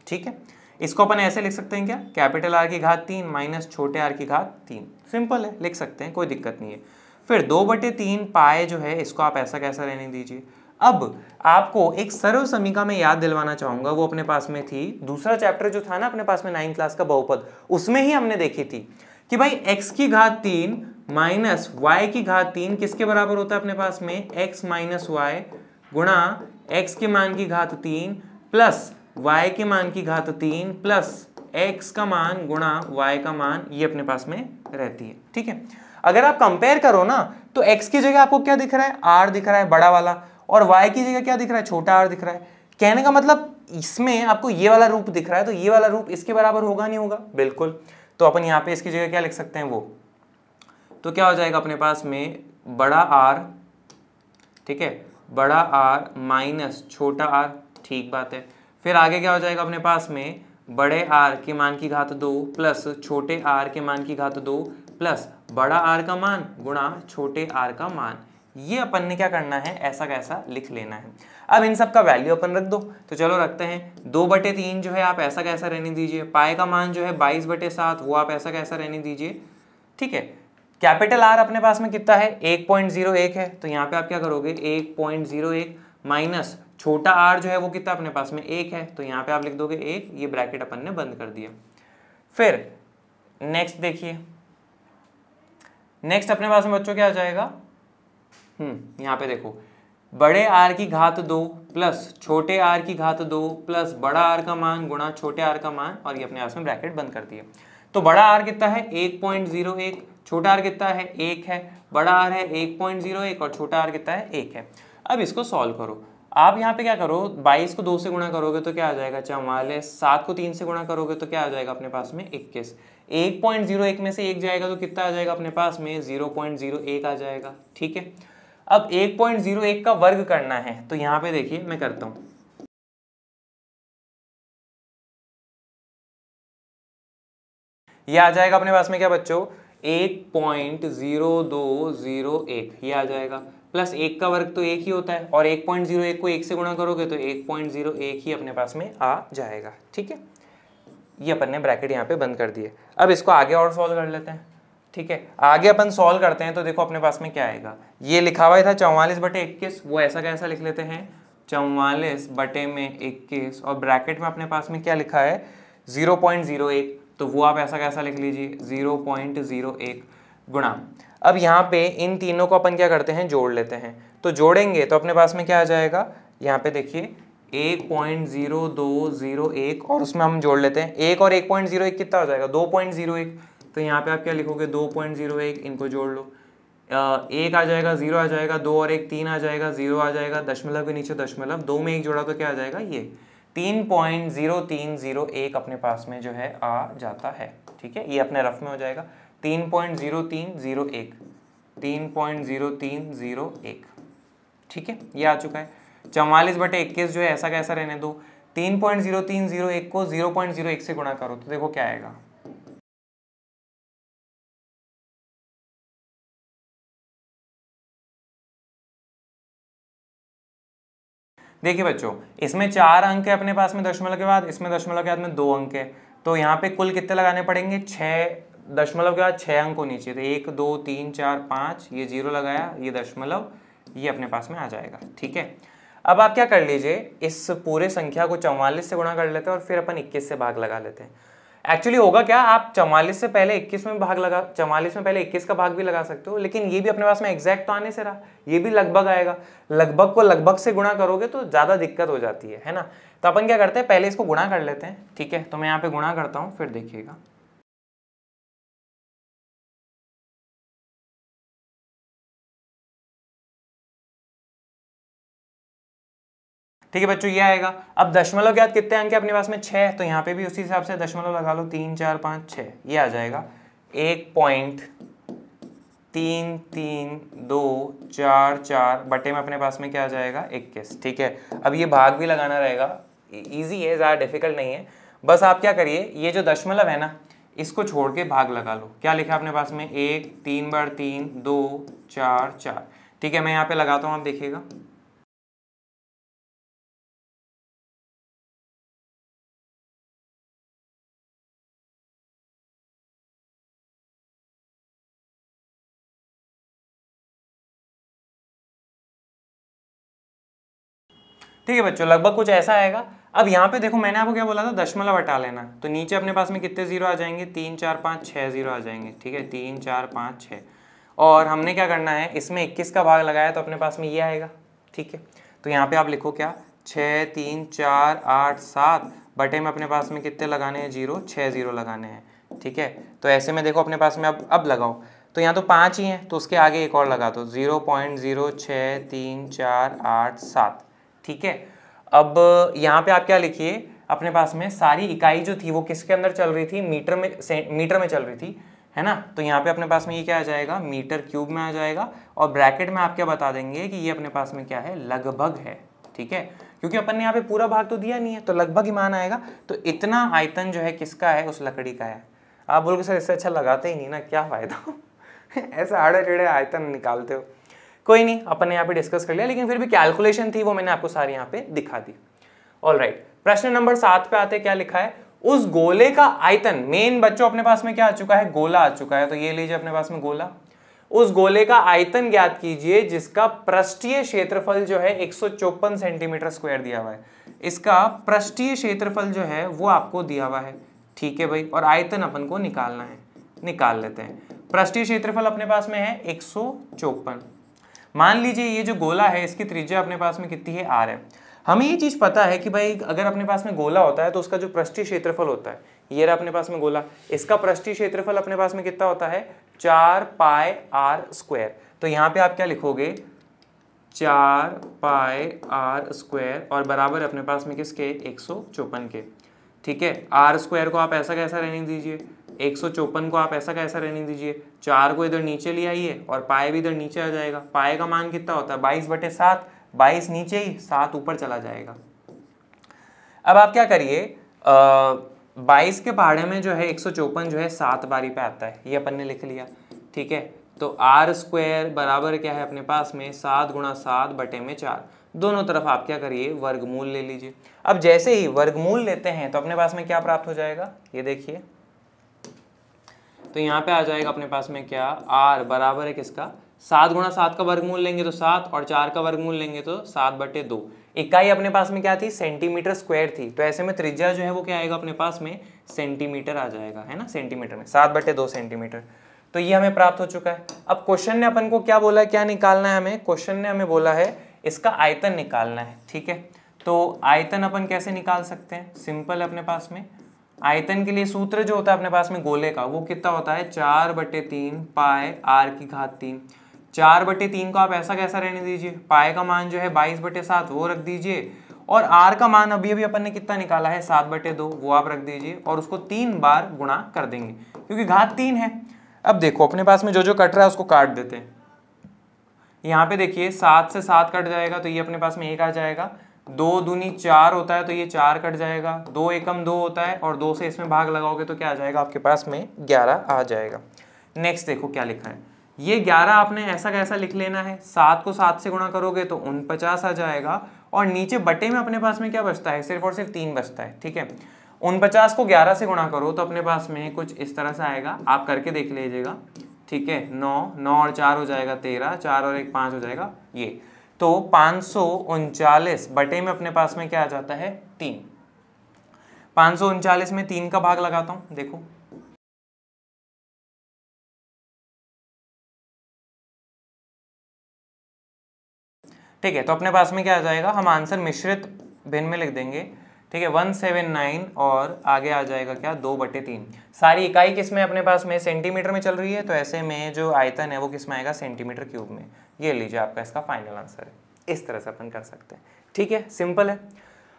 ठीक है, इसको अपन ऐसे लिख सकते हैं क्या, कैपिटल R की घात 3 माइनस छोटे r की घात 3। सिंपल है, लिख सकते हैं, कोई दिक्कत नहीं है। फिर 2/3 पाए जो है इसको आप ऐसा कैसा रहने दीजिए। अब आपको एक सर्व समीकरण में याद दिलवाना चाहूंगा, वो अपने पास में थी, दूसरा चैप्टर जो था ना अपने पास में 9th क्लास का बहुपद, उसमें ही हमने देखी थी कि भाई x की घात 3 माइनस y की घात 3 किसके बराबर होता है अपने पास में, x माइनस वाई गुणा x के मान की घात 3 प्लस y के मान की घात 3 प्लस x का मान गुणा y का मान, ये अपने पास में रहती है। ठीक है, अगर आप कंपेयर करो ना तो x की जगह आपको क्या दिख रहा है, r दिख रहा है बड़ा वाला, और y की जगह क्या दिख रहा है, छोटा r दिख रहा है। कहने का मतलब इसमें आपको ये वाला रूप दिख रहा है, तो ये वाला रूप इसके बराबर होगा नहीं होगा, बिल्कुल। तो अपन यहाँ पे इसकी जगह क्या लिख सकते हैं, वो तो क्या हो जाएगा अपने पास में बड़ा R, ठीक है, बड़ा R माइनस छोटा r, ठीक बात है। फिर आगे क्या हो जाएगा अपने पास में, बड़े R के मान की घात 2 प्लस छोटे r के मान की घात 2 प्लस बड़ा R का मान गुणा छोटे r का मान। ये अपन ने क्या करना है, ऐसा कैसा लिख लेना है। अब इन सब का वैल्यू अपन रख दो, तो चलो रखते हैं। 2/3 जो है आप ऐसा कैसा रहने दीजिए, पाई का मान जो है 22/7 वो आप ऐसा कैसा रहने दीजिए। ठीक है, कैपिटल R अपने पास में कितना है, 1.01 है, तो यहाँ पे आप क्या करोगे 1.01 माइनस छोटा r जो है वो कितना अपने पास में 1 है, तो यहाँ पे आप लिख दोगे 1, ये ब्रैकेट अपन ने बंद कर दिया। फिर नेक्स्ट देखिए, नेक्स्ट अपने पास में बच्चों क्या आ जाएगा, यहाँ पे देखो बड़े R की घात 2 प्लस छोटे r की घात 2 प्लस बड़ा R का मान गुणा छोटे r का मान, और ये अपने पास में ब्रैकेट बंद कर दिए। तो बड़ा R कितना है 1.01, छोटा r कितना है 1 है, बड़ा R है 1.01 और छोटा r कितना है 1 है। अब इसको सॉल्व करो, आप यहाँ पे क्या करो, 22 को 2 से गुणा करोगे तो क्या आ जाएगा 44, 7 को 3 से गुणा करोगे तो क्या आ जाएगा अपने पास में 21, 1.01 में से 1 जाएगा तो कितना आ जाएगा अपने पास में 0.01 आ जाएगा। ठीक है, अब 1.01 का वर्ग करना है, तो यहाँ पे देखिए मैं करता हूँ, ये आ जाएगा अपने पास में क्या बच्चों 1.0201, ये आ जाएगा, प्लस 1 का वर्ग तो 1 ही होता है, और 1.01 को 1 से गुणा करोगे तो 1.01 ही अपने पास में आ जाएगा। ठीक है, ये अपन ने ब्रैकेट यहाँ पे बंद कर दिए। अब इसको आगे और सॉल्व कर लेते हैं। ठीक है, आगे अपन सॉल्व करते हैं तो देखो अपने पास में क्या आएगा, ये लिखा हुआ था 44/21, वो ऐसा कैसा लिख लेते हैं 44/21, और ब्रैकेट में अपने पास में क्या लिखा है 0.01, तो वो आप ऐसा कैसा लिख लीजिए 0.01 गुणा। अब यहाँ पे इन तीनों को अपन क्या करते हैं, जोड़ लेते हैं, तो जोड़ेंगे तो अपने पास में क्या आ जाएगा, यहाँ पे देखिए 1.0201, और उसमें हम जोड़ लेते हैं 1 और 1.01 कितना हो जाएगा 2.01, तो यहाँ पे आप क्या लिखोगे 2.01, इनको जोड़ लो, 1 आ जाएगा 0 आ जाएगा, 2 और 1 3 आ जाएगा, 0 आ जाएगा, दशमलव के नीचे दशमलव, 2 में 1 जोड़ा तो क्या आ जाएगा ये 3.0301 अपने पास में जो है आ जाता है। ठीक है, ये अपने रफ में हो जाएगा 3.0301, 3.0301। ठीक है, ये आ चुका है। 44/21 जो है ऐसा कैसा रहने दो, 3.0301 को 0.01 से गुणा करो तो देखो क्या आएगा, देखिए बच्चों इसमें 4 अंक है अपने पास में दशमलव के बाद, इसमें दशमलव के बाद में 2 अंक है, तो यहाँ पे कुल कितने लगाने पड़ेंगे 6, दशमलव के बाद 6 अंक होनी चाहिए, तो 1 2 3 4 5, ये 0 लगाया, ये दशमलव, ये अपने पास में आ जाएगा। ठीक है, अब आप क्या कर लीजिए, इस पूरे संख्या को 44 से गुणा कर लेते हैं और फिर अपन 21 से भाग लगा लेते हैं। एक्चुअली होगा क्या, आप 44 से पहले 21 में भाग लगा, 44 में पहले 21 का भाग भी लगा सकते हो, लेकिन ये भी अपने पास में एग्जैक्ट तो आने से रहा, ये भी लगभग आएगा, लगभग को लगभग से गुणा करोगे तो ज्यादा दिक्कत हो जाती है ना। तो अपन क्या करते हैं, पहले इसको गुणा कर लेते हैं। ठीक है, तो मैं यहाँ पे गुणा करता हूँ, फिर देखिएगा। ठीक है बच्चों, ये आएगा। अब दशमलव के बाद कितने अंक है अपने पास में 6, तो यहाँ पे भी उसी हिसाब से दशमलव लगा लो, 3 4 5 6, ये आ जाएगा 1.3324 बटे में अपने पास में क्या आ जाएगा 21। ठीक है, अब ये भाग भी लगाना रहेगा, इजी है, ज़्यादा डिफिकल्ट नहीं है। बस आप क्या करिए, ये जो दशमलव है ना इसको छोड़ के भाग लगा लो। क्या लिखा है अपने पास में 1 3 बार 3 2 4 4। ठीक है, मैं यहाँ पे लगाता हूँ, आप देखिएगा। ठीक है बच्चों, लगभग कुछ ऐसा आएगा। अब यहाँ पे देखो मैंने आपको क्या बोला था, दशमलव हटा लेना, तो नीचे अपने पास में कितने जीरो आ जाएंगे, 3 4 5 6 जीरो आ जाएंगे, ठीक है, 3 4 5 6। और हमने क्या करना है, इसमें 21 का भाग लगाया तो अपने पास में ये आएगा, ठीक है। तो यहाँ पे आप लिखो क्या, 6 3 4 8 7 बटे में अपने पास में कितने लगाने हैं, जीरो, 6 जीरो लगाने हैं, ठीक है। तो ऐसे में देखो अपने पास में अब लगाओ, तो यहाँ तो 5 ही है, तो उसके आगे एक और लगा दो, 0.063487, ठीक है। अब यहाँ पे आप क्या लिखिए, अपने पास में सारी इकाई जो थी वो किसके अंदर चल रही थी, मीटर में चल रही थी, है ना। तो यहाँ पे अपने पास में ये क्या आ जाएगा, मीटर क्यूब में आ जाएगा, और ब्रैकेट में आप क्या बता देंगे कि ये अपने पास में क्या है, लगभग है, ठीक है, क्योंकि अपन ने यहाँ पे पूरा भाग तो दिया नहीं है, तो लगभग ही मान आएगा। तो इतना आयतन जो है किसका है, उस लकड़ी का है। आप बोलोगे सर इससे अच्छा लगाते ही नहीं ना, क्या फायदा ऐसे आड़े टेढ़े आयतन निकालते हो। कोई नहीं, अपन ने यहाँ पे डिस्कस कर लिया, लेकिन फिर भी कैलकुलेशन थी वो मैंने आपको सारी यहाँ पे दिखा दी। ऑलराइट, प्रश्न नंबर 7 पे आते, क्या लिखा है, उस गोले का आयतन, मेन बच्चों अपने पास में क्या आ चुका है, गोला आ चुका है, तो ये लीजिए अपने पास में गोला। उस गोले का आयतन ज्ञात कीजिए जिसका पृष्ठीय क्षेत्रफल जो है 154 सेंटीमीटर स्क्वायर दिया हुआ है। इसका पृष्ठीय क्षेत्रफल जो है वो आपको दिया हुआ है, ठीक है भाई, और आयतन अपन को निकालना है, निकाल लेते हैं। पृष्ठीय क्षेत्रफल अपने पास में है 154। मान लीजिए ये जो गोला है इसकी त्रिज्या अपने पास में कितनी है, r है। हमें ये चीज पता है कि भाई अगर अपने पास में गोला होता है तो उसका जो पृष्ठीय क्षेत्रफल होता है, ये रहा अपने पास में गोला, इसका पृष्ठीय क्षेत्रफल अपने पास में कितना होता है, 4 पाई r स्क्वायर। तो यहाँ पे आप क्या लिखोगे, 4 पाई r स्क्वायर, और बराबर अपने पास में किसके, 154 के, ठीक है। r स्क्वायर को आप ऐसा कैसा रहने दीजिए, 154 को आप ऐसा कैसा रहने दीजिए, 4 को इधर नीचे ले आइए और पाए भी इधर नीचे आ जाएगा। पाए का मान कितना होता है, 22/7, 22 नीचे ही, 7 ऊपर चला जाएगा। अब आप क्या करिए, 22 के पहाड़े में जो है 154 जो है 7 बारी पे आता है, ये अपन ने लिख लिया, ठीक है। तो r स्क्वायर बराबर क्या है अपने पास में, 7 × 7 बटे में 4, दोनों तरफ आप क्या करिए, वर्गमूल ले लीजिए। अब जैसे ही वर्गमूल लेते हैं तो अपने पास में क्या प्राप्त हो जाएगा, ये देखिए, तो यहाँ पे आ जाएगा अपने पास में क्या, r बराबर है किसका, 7 × 7 का वर्गमूल लेंगे तो 7, और 4 का वर्गमूल लेंगे तो 7/2। इकाई अपने पास में क्या थी, सेंटीमीटर स्क्वायर थी, तो ऐसे में त्रिज्या जो है वो क्या आएगा अपने पास में, सेंटीमीटर आ जाएगा, है ना, सेंटीमीटर में 7/2 सेंटीमीटर। तो ये हमें प्राप्त हो चुका है। अब क्वेश्चन ने अपन को क्या बोला है, क्या निकालना है हमें, क्वेश्चन ने हमें बोला है इसका आयतन निकालना है, ठीक है। तो आयतन अपन कैसे निकाल सकते हैं, सिंपल है अपने पास में, आयतन के लिए सूत्र जो होता है अपने पास में गोले का, वो कितना होता है, 4/3 पाई r3। 4/3 को आप ऐसा कैसा रहने दीजिए, पाए का मान जो है 22/7 वो रख दीजिए, और r का मान अभी अभी अपन ने कितना निकाला है, 7/2, वो आप रख दीजिए, और उसको 3 बार गुणा कर देंगे क्योंकि घात 3 है। अब देखो अपने पास में जो जो कट रहा है उसको काट देते हैं। यहाँ पे देखिए 7 से 7 कट जाएगा तो ये अपने पास में 1 आ जाएगा, 2 दूनी 4 होता है तो ये 4 कट जाएगा, 2 एकम 2 होता है, और 2 से इसमें भाग लगाओगे तो क्या आ जाएगा आपके पास में, 11 आ जाएगा। नेक्स्ट देखो क्या लिखा है, ये 11 आपने ऐसा कैसा लिख लेना है, 7 को 7 से गुणा करोगे तो 49 आ जाएगा, और नीचे बटे में अपने पास में क्या बचता है, सिर्फ और सिर्फ 3 बचता है, ठीक है। 49 को 11 से गुणा करो तो अपने पास में कुछ इस तरह से आएगा, आप करके देख लीजिएगा, ठीक है। 9 और 4 हो जाएगा 13, 4 और 1 5 हो जाएगा ये, तो 539 बटे में अपने पास में क्या आ जाता है, 3। 539 में 3 का भाग लगाता हूं, देखो ठीक है। तो अपने पास में क्या आ जाएगा, हम आंसर मिश्रित भिन्न में लिख देंगे, ठीक है, 179, और आगे आ जाएगा क्या, 2/3। सारी इकाई किस में अपने पास में, सेंटीमीटर में चल रही है, तो ऐसे में जो आयतन है वो किस में आएगा, सेंटीमीटर क्यूब में। ये लीजिए आपका इसका फाइनल आंसर है, इस तरह से अपन कर सकते हैं, ठीक है, सिंपल है।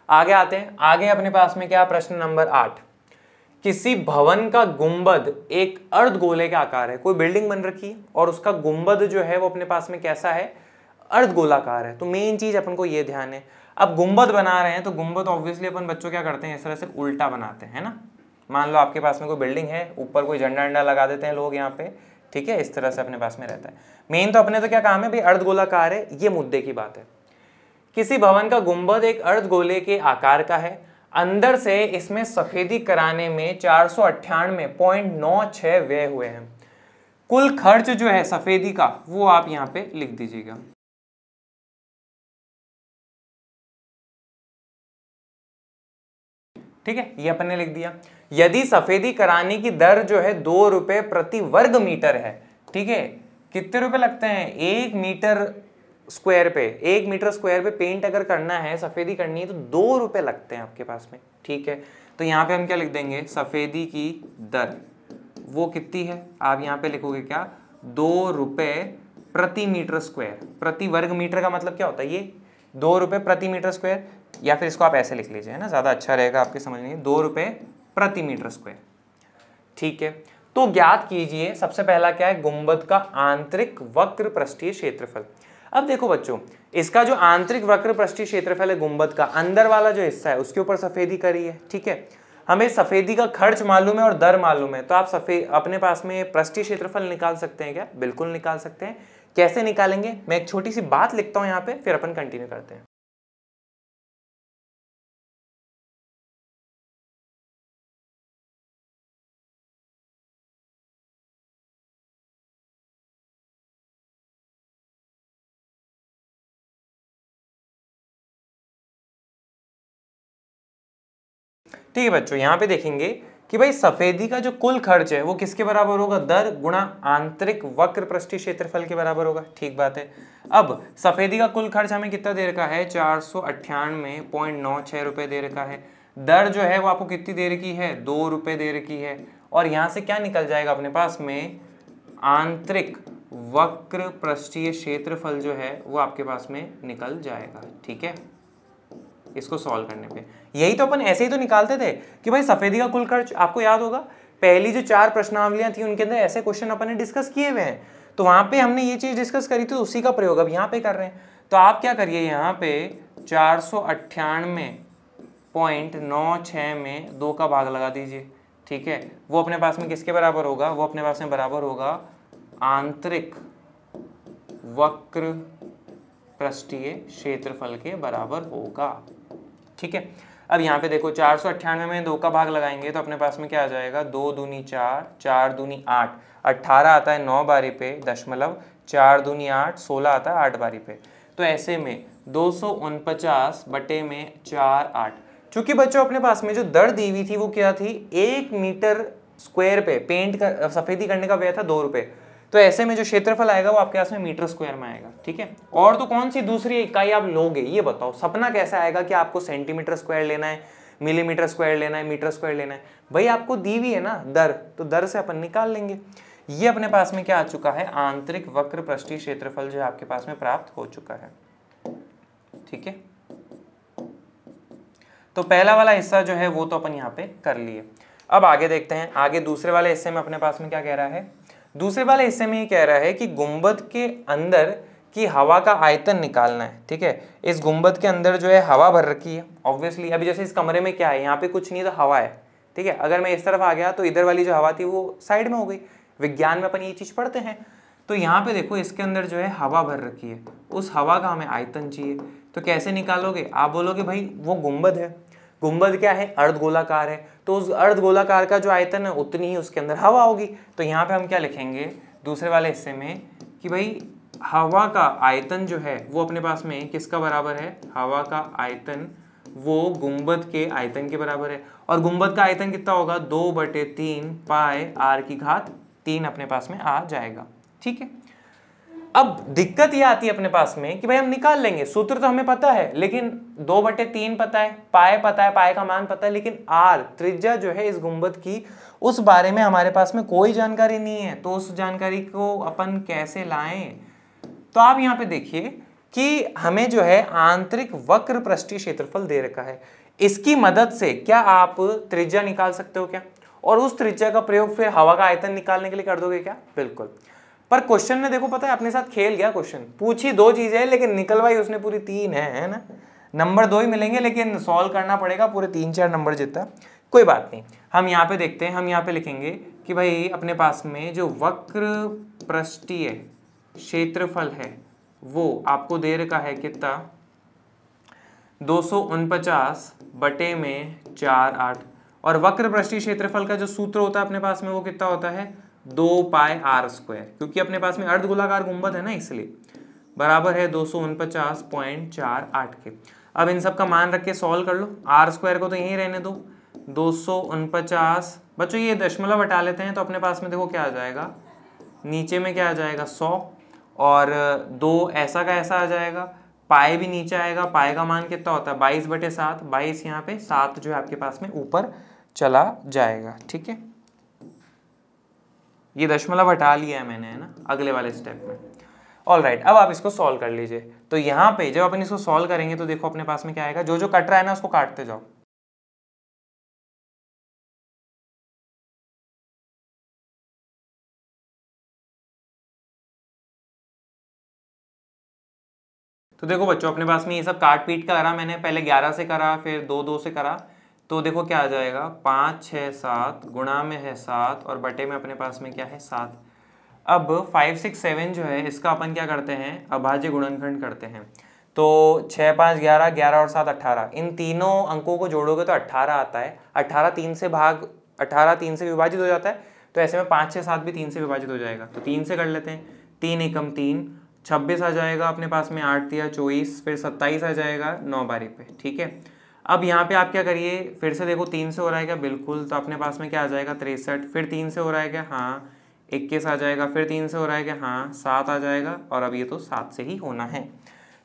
आगे आते हैं, आगे अपने पास में क्या, प्रश्न नंबर 8, किसी भवन का गुंबद एक अर्धगोले के आकार है, कोई बिल्डिंग बन रखी है और उसका गुंबद जो है वो अपने पास में कैसा है, अर्धगोलाकार है। तो मेन चीज अपन को ये ध्यान है, अब गुंबद बना रहे हैं तो गुंबद ऑब्वियसली अपन बच्चों क्या करते हैं, इस तरह से उल्टा बनाते हैं ना। मान लो आपके पास में कोई बिल्डिंग है, ऊपर कोई झंडा अंडा लगा देते हैं लोग यहाँ पे, ठीक है, इस तरह से अपने पास में रहता है। मेन तो अपने तो क्या काम है भाई, अर्धगोलाकार है, ये मुद्दे की बात है। किसी भवन का गुंबद एक अर्धगोले के आकार का है, अंदर से इसमें सफेदी कराने में 498.96 व्यय हुए हैं। कुल खर्च जो है सफेदी का वो आप यहाँ पे लिख दीजिएगा। ठीक है, ये अपन ने लिख दिया। यदि सफेदी कराने की दर जो है 2 रुपए प्रति वर्ग मीटर है, ठीक है, कितने रुपए लगते हैं? 1 मीटर स्क्वायर पे, 1 मीटर स्क्वायर पे पेंट अगर करना है, सफेदी करनी है, तो 2 रुपए लगते हैं आपके पास में, ठीक है। तो यहाँ पे हम क्या लिख देंगे? सफेदी की दर वो कितनी है? आप यहाँ पे लिखोगे क्या? 2 रुपए प्रति मीटर स्क्वायर। प्रति वर्ग मीटर का मतलब क्या होता है? ये 2 रुपए प्रति मीटर स्क्वायर, या फिर इसको आप ऐसे लिख लीजिए, है ना, ज़्यादा अच्छा रहेगा आपके समझने में। 2 रुपए प्रति मीटर स्क्वायर, ठीक है। तो ज्ञात कीजिए, सबसे पहला क्या है? गुंबद का आंतरिक वक्र पृष्ठीय क्षेत्रफल। अब देखो बच्चों, इसका जो आंतरिक वक्र पृष्ठीय क्षेत्रफल है गुंबद का, अंदर वाला जो हिस्सा है उसके ऊपर सफेदी करी है, ठीक है। हमें सफेदी का खर्च मालूम है और दर मालूम है, तो आप अपने पास में पृष्ठीय क्षेत्रफल निकाल सकते हैं क्या? बिल्कुल निकाल सकते हैं। कैसे निकालेंगे? मैं एक छोटी सी बात लिखता हूं यहाँ पे, फिर अपन कंटिन्यू करते हैं। ठीक है बच्चों, यहाँ पे देखेंगे कि भाई सफेदी का जो कुल खर्च है वो किसके बराबर होगा? दर गुणा आंतरिक वक्र पृष्ठीय क्षेत्रफल के बराबर होगा, ठीक बात है। अब सफेदी का कुल खर्च हमें कितना दे रखा है? 498.96 रुपए दे रखा है। दर जो है वो आपको कितनी दे रखी है? 2 रुपए दे रखी है। और यहाँ से क्या निकल जाएगा अपने पास में? आंतरिक वक्र पृष्ठीय क्षेत्रफल जो है वो आपके पास में निकल जाएगा, ठीक है। इसको सॉल्व करने पे यही तो अपन ऐसे ही तो निकालते थे कि भाई सफेदी का कुल खर्च, आपको याद होगा पहली जो 4 प्रश्नावलियां थी उनके अंदर ऐसे क्वेश्चन अपन ने डिस्कस किए हुए हैं, तो वहां पे हमने ये चीज डिस्कस करी थी, उसी का प्रयोग अब यहाँ पे कर रहे हैं। तो आप क्या करिए, यहाँ पे 498.96 में 2 का भाग लगा दीजिए, ठीक है। वो अपने पास में किसके बराबर होगा? वो अपने पास में बराबर होगा आंतरिक वक्र पृष्ठीय क्षेत्रफल के बराबर होगा, ठीक है। अब यहाँ पे देखो 498 में 2 का भाग लगाएंगे तो अपने पास में क्या आ जाएगा? 2 दूनी 4, 4 दूनी 8, 18 आता है 9 बारी पे दशमलव, 4 दूनी 8, 16 आता है 8 बारी पे। तो ऐसे में 249 बटे में 4, 8। चूंकि बच्चों अपने पास में जो दर दी हुई थी वो क्या थी? 1 मीटर स्क्वायर पे पेंट का सफेदी करने का व्यय था 2 रुपए, तो ऐसे में जो क्षेत्रफल आएगा वो आपके पास में मीटर स्क्वायर में आएगा, ठीक है। और तो कौन सी दूसरी इकाई आप लोगे ये बताओ? सपना कैसा आएगा कि आपको सेंटीमीटर स्क्वायर लेना है, मिलीमीटर स्क्वायर लेना है, मीटर स्क्वायर लेना है? भाई आपको दी हुई है ना दर, तो दर से अपन निकाल लेंगे। ये अपने पास में क्या आ चुका है? आंतरिक वक्र पृष्ठीय क्षेत्रफल जो आपके पास में प्राप्त हो चुका है, ठीक है। तो पहला वाला हिस्सा जो है वो तो अपन यहाँ पे कर लिए। अब आगे देखते हैं, आगे दूसरे वाले हिस्से में अपने पास में क्या कह रहा है? दूसरे वाले हिस्से में ये कह रहा है कि गुंबद के अंदर की हवा का आयतन निकालना है, ठीक है। इस गुंबद के अंदर जो है हवा भर रखी है ऑब्वियसली। अभी जैसे इस कमरे में क्या है? यहाँ पे कुछ नहीं, तो हवा है, ठीक है। अगर मैं इस तरफ आ गया तो इधर वाली जो हवा थी वो साइड में हो गई। विज्ञान में अपन ये चीज़ पढ़ते हैं। तो यहाँ पे देखो इसके अंदर जो है हवा भर रखी है, उस हवा का हमें आयतन चाहिए। तो कैसे निकालोगे? आप बोलोगे भाई वो गुंबद है, गुंबद क्या है? अर्धगोलाकार है, तो उस अर्धगोलाकार का जो आयतन है उतनी ही उसके अंदर हवा होगी। तो यहाँ पे हम क्या लिखेंगे दूसरे वाले हिस्से में कि भाई हवा का आयतन जो है वो अपने पास में किसका बराबर है? हवा का आयतन वो गुंबद के आयतन के बराबर है। और गुंबद का आयतन कितना होगा? 2/3 पाई r की घात 3 अपने पास में आ जाएगा, ठीक है। अब दिक्कत ये आती है अपने पास में कि भाई हम निकाल लेंगे, सूत्र तो हमें पता है, लेकिन 2/3 पता है, पाए पता है, पाए का मान पता है, लेकिन r त्रिज्या जो है इस गुंबद की उस बारे में हमारे पास में कोई जानकारी नहीं है। तो उस जानकारी को अपन कैसे लाएं? तो आप यहाँ पे देखिए कि हमें जो है आंतरिक वक्र पृष्ठीय क्षेत्रफल दे रखा है, इसकी मदद से क्या आप त्रिज्या निकाल सकते हो क्या? और उस त्रिज्या का प्रयोग फिर हवा का आयतन निकालने के लिए कर दोगे क्या? बिल्कुल। पर क्वेश्चन ने देखो पता है अपने साथ खेल गया, क्वेश्चन पूछी 2 चीजें है लेकिन निकलवाई उसने पूरी 3 है ना। नंबर 2 ही मिलेंगे लेकिन सॉल्व करना पड़ेगा पूरे 3-4 नंबर जितना। कोई बात नहीं, हम यहाँ पे देखते हैं, हम यहाँ पे लिखेंगे कि भाई अपने पास में जो वक्र पृष्ठीय क्षेत्रफल है वो आपको दे रखा है कितना? 249 बटे में 4, 8। और वक्र पृष्ठीय क्षेत्रफल का जो सूत्र होता है अपने पास में वो कितना होता है? 2 पाई r स्क्वायर, क्योंकि अपने पास में अर्धगोलाकार गुंबद है ना इसलिए, बराबर है 249.48 के। अब इन सब का मान रख के सॉल्व कर लो। r स्क्वायर को तो यहीं रहने दो, 249। बच्चों ये दशमलव हटा लेते हैं तो अपने पास में देखो क्या आ जाएगा, नीचे में क्या आ जाएगा 100, और 2 ऐसा का ऐसा आ जाएगा, पाए भी नीचे आएगा, पाए का मान कितना होता है 22/7, 22 यहाँ पे 7 जो है आपके पास में ऊपर चला जाएगा। ठीक है, ये दशमलव हटा लिया है मैंने, है ना, अगले वाले स्टेप में। ऑल राइट, अब आप इसको सॉल्व कर लीजिए। तो यहाँ पे जब अपन इसको सॉल्व करेंगे तो देखो अपने पास में क्या आएगा, जो जो कट रहा है ना उसको काटते जाओ। तो देखो बच्चों अपने पास में ये सब काट पीट का करा मैंने, पहले 11 से करा, फिर 2 से करा, तो देखो क्या आ जाएगा 5 6 7, गुणा में है 7 और बटे में अपने पास में क्या है 7। अब 5 6 7 जो है इसका अपन क्या करते हैं, अभाज्य गुणनखंड करते हैं। तो 6 5 11, 11 और 7 18, इन तीनों अंकों को जोड़ोगे तो 18 आता है। 18 3 से विभाजित हो जाता है, तो ऐसे में 5 6 7 भी 3 से विभाजित हो जाएगा, तो 3 से कर लेते हैं। 3 एकम 3, 26 आ जाएगा अपने पास में, 8 तिया 24, फिर 27 आ जाएगा 9 बारी पे। ठीक है, अब यहाँ पे आप क्या करिए, फिर से देखो 3 से हो रहा है क्या, बिल्कुल, तो अपने पास में क्या आ जाएगा 63, फिर 3 से हो रहा है क्या, हाँ 21 आ जाएगा, फिर 3 से हो रहा है क्या, हाँ 7 आ जाएगा, और अब ये तो 7 से ही होना है।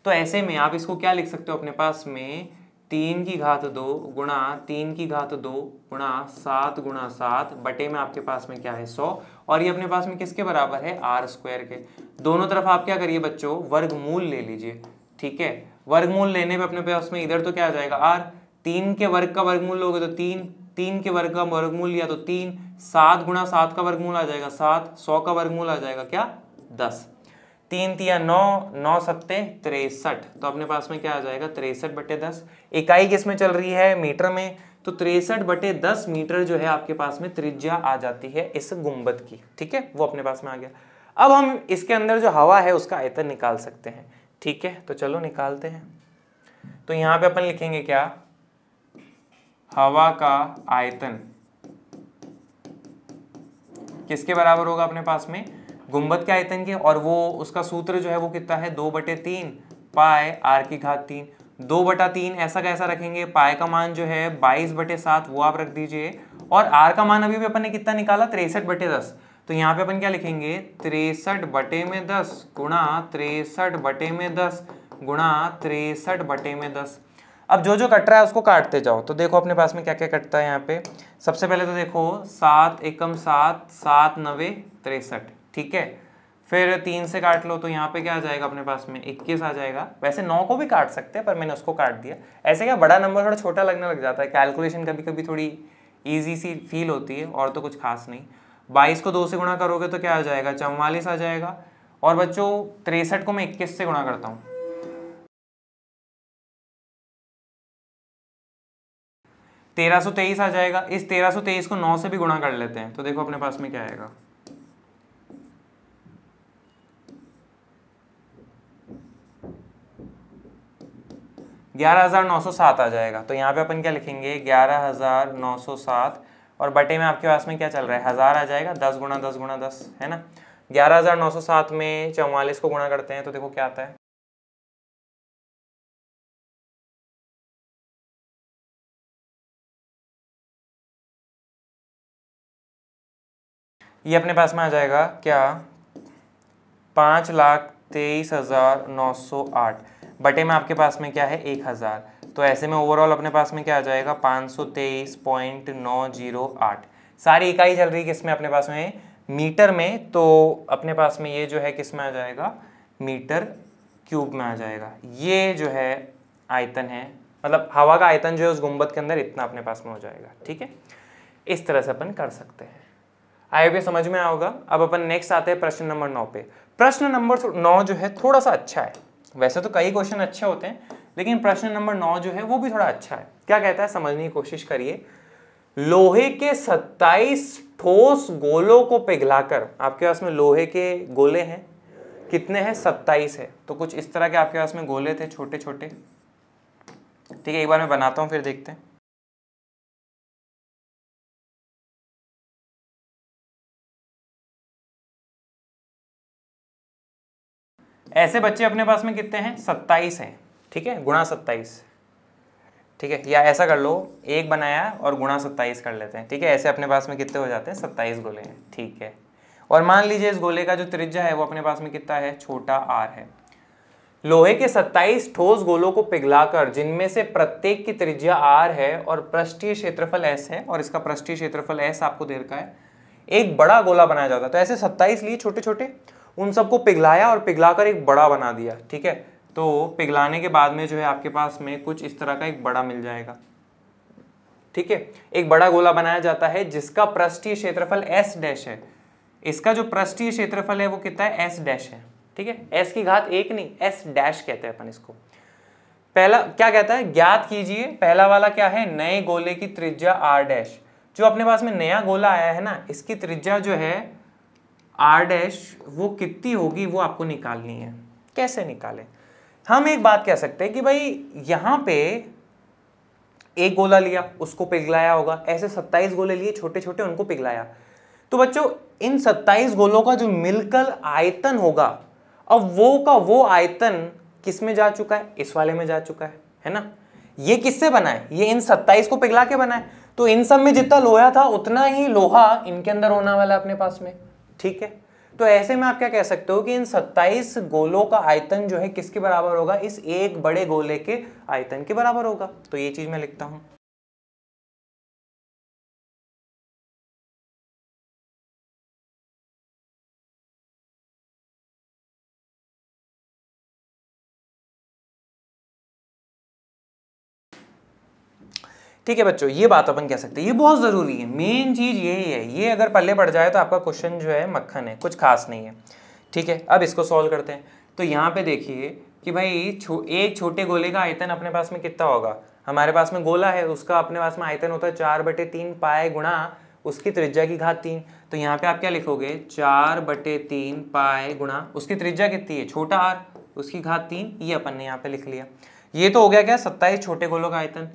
तो ऐसे में आप इसको क्या लिख सकते हो अपने पास में, 3 की घात 2 गुणा 3 की घात 2 गुणा 7 गुणा 7 बटे में आपके पास में क्या है 100, और ये अपने पास में किसके बराबर है आर स्क्वायर के। दोनों तरफ आप क्या करिए बच्चों, वर्गमूल ले लीजिए। ठीक है, वर्गमूल लेने पे अपने पास में इधर तो क्या आ जाएगा आर, 3 के वर्ग का वर्गमूल लोगे तो 3, 3 के वर्ग का वर्गमूल लिया तो 3, 7 गुणा 7 का वर्गमूल आ जाएगा 7, 100 का वर्गमूल आ जाएगा क्या 10, 3 तिया 9, 9 सत्ते 63, तो अपने पास में क्या आ जाएगा 63/10। इकाई किस में चल रही है, मीटर में, तो 63/10 मीटर जो है आपके पास में त्रिज्या आ जाती है इस गुंबद की। ठीक है, वो अपने पास में आ गया। अब हम इसके अंदर जो हवा है उसका आयतन निकाल सकते हैं। ठीक है, तो चलो निकालते हैं। तो यहाँ पे अपन लिखेंगे क्या, हवा का आयतन किसके बराबर होगा अपने पास में, गुंबद के आयतन के, और वो उसका सूत्र जो है वो कितना है 2/3 पाई r की घात 3। 2/3 ऐसा कैसा रखेंगे, पाई का मान जो है 22/7 वो आप रख दीजिए, और r का मान अभी भी अपन ने कितना निकाला 63/10, तो यहाँ पे अपन क्या लिखेंगे 63/10 गुणा 63/10 गुणा 63/10। अब जो जो कट रहा है उसको काटते जाओ। तो देखो अपने पास में क्या क्या कटता है यहाँ पे, सबसे पहले तो देखो 7 एकम 7, 7 9 63। ठीक है, फिर 3 से काट लो तो यहाँ पे क्या आ जाएगा अपने पास में 21 आ जाएगा। वैसे 9 को भी काट सकते हैं पर मैंने उसको काट दिया। ऐसे क्या बड़ा नंबर थोड़ा छोटा लगने लग जाता है, कैलकुलेशन कभी कभी थोड़ी ईजी सी फील होती है, और तो कुछ खास नहीं। 22 को 2 से गुणा करोगे तो क्या आ जाएगा 44 आ जाएगा, और बच्चों 63 को मैं 21 से गुणा करता हूँ, 1323 आ जाएगा। इस 1323 को 9 से भी गुणा कर लेते हैं, तो देखो अपने पास में क्या आएगा, 11,907 आ जाएगा। तो यहाँ पे अपन क्या लिखेंगे 11,907, और बटे में आपके पास में क्या चल रहा है 1000 आ जाएगा, 10 गुणा 10 गुणा 10 है ना। 11,907 में 44 को गुणा करते हैं तो देखो क्या आता है, ये अपने पास में आ जाएगा क्या 5,23,908 बटे में आपके पास में क्या है 1000। तो ऐसे में ओवरऑल अपने पास में क्या आ जाएगा 523.908। सारी इकाई चल रही है किसमें अपने पास में मीटर में, तो अपने पास में ये जो है किस में आ जाएगा मीटर क्यूब में आ जाएगा। ये जो है आयतन है, मतलब हवा का आयतन जो है उस गुंबद के अंदर इतना अपने पास में हो जाएगा। ठीक है, इस तरह से अपन कर सकते हैं। आई होप समझ में आओगा। अब अपन नेक्स्ट आते हैं प्रश्न नंबर 9 पे। प्रश्न नंबर 9 जो है थोड़ा सा अच्छा है, वैसे तो कई क्वेश्चन अच्छे होते हैं लेकिन प्रश्न नंबर 9 जो है वो भी थोड़ा अच्छा है। क्या कहता है समझने की कोशिश करिए। लोहे के 27 ठोस गोलों को पिघलाकर, आपके पास में लोहे के गोले हैं कितने हैं 27 है, तो कुछ इस तरह के आपके पास में गोले थे छोटे छोटे। ठीक है, एक बार मैं बनाता हूं फिर देखते हैं। ऐसे बच्चे अपने पास में कितने हैं 27 हैं। ठीक है, गुणा 27, ठीक है, या ऐसा कर लो, 1 बनाया और गुणा 27 कर लेते हैं। ठीक है, ऐसे अपने पास में कितने हो जाते हैं, 27 गोले हैं। ठीक है, और मान लीजिए इस गोले का जो त्रिज्या है वो अपने पास में कितना है, छोटा r है। लोहे के 27 ठोस गोलों को पिघलाकर, जिनमें से प्रत्येक की त्रिज्या r है और पृष्ठीय क्षेत्रफल s है, और इसका पृष्ठीय क्षेत्रफल s आपको दे रखा है, एक बड़ा गोला बनाया जाता है। तो ऐसे 27 लिए छोटे छोटे, उन सबको पिघलाया और पिघलाकर एक बड़ा बना दिया। ठीक है, तो पिघलाने के बाद में जो है आपके पास में कुछ इस तरह का एक बड़ा मिल जाएगा। ठीक है, एक बड़ा गोला बनाया जाता है जिसका पृष्ठीय क्षेत्रफल s डैश है। इसका जो पृष्ठीय क्षेत्रफल है वो कितना है, s डैश है। ठीक है, s की घात 1 नहीं, s डैश कहते हैं अपन इसको। पहला क्या कहता है, ज्ञात कीजिए, पहला वाला क्या है, नए गोले की त्रिज्या r डैश। जो अपने पास में नया गोला आया है ना, इसकी त्रिज्या जो है r डैश वो कितनी होगी वो आपको निकालनी है। कैसे निकालें, हम एक बात कह सकते हैं कि भाई यहां पे एक गोला लिया, उसको पिघलाया होगा, ऐसे 27 गोले लिए छोटे छोटे, उनको पिघलाया। तो बच्चों इन 27 गोलों का जो मिलकर आयतन होगा, अब वो का वो आयतन किस में जा चुका है, इस वाले में जा चुका है ना। ये किससे बना है, ये इन 27 को पिघला के बना है। तो इन सब में जितना लोहा था उतना ही लोहा इनके अंदर होने वाला है अपने पास में। ठीक है, तो ऐसे में आप क्या कह सकते हो कि इन 27 गोलों का आयतन जो है किसके बराबर होगा, इस एक बड़े गोले के आयतन के बराबर होगा। तो ये चीज मैं लिखता हूं। ठीक है बच्चों, ये बात अपन कह सकते हैं, ये बहुत जरूरी है, मेन चीज यही है। ये अगर पल्ले पड़ जाए तो आपका क्वेश्चन जो है मक्खन है, कुछ खास नहीं है। ठीक है, अब इसको सॉल्व करते हैं। तो यहाँ पे देखिए कि भाई एक छोटे गोले का आयतन अपने पास में कितना होगा, हमारे पास में गोला है, उसका अपने पास में आयतन होता है 4/3 पाए गुणा उसकी त्रिज्या की घात 3। तो यहाँ पे आप क्या लिखोगे, 4/3 पाए गुणा उसकी त्रिज्या कितनी है, छोटा r, उसकी घात 3। ये अपन ने यहाँ पे लिख लिया। ये तो हो गया क्या, 27 छोटे गोलों का आयतन।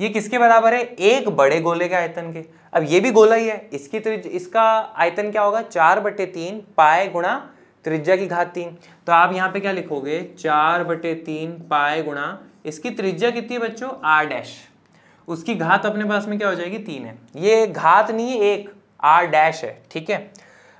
ये किसके बराबर है, एक बड़े गोले के आयतन के। अब ये भी गोला ही है, इसका आयतन क्या होगा, 4/3 पाए गुणा त्रिज्या की घात 3। तो आप यहाँ पे क्या लिखोगे, 4/3 पाए गुणा इसकी त्रिज्या कितनी है बच्चों, r डैश, उसकी घात अपने पास में क्या हो जाएगी, 3 है। ये घात नहीं है, एक r डैश है। ठीक है,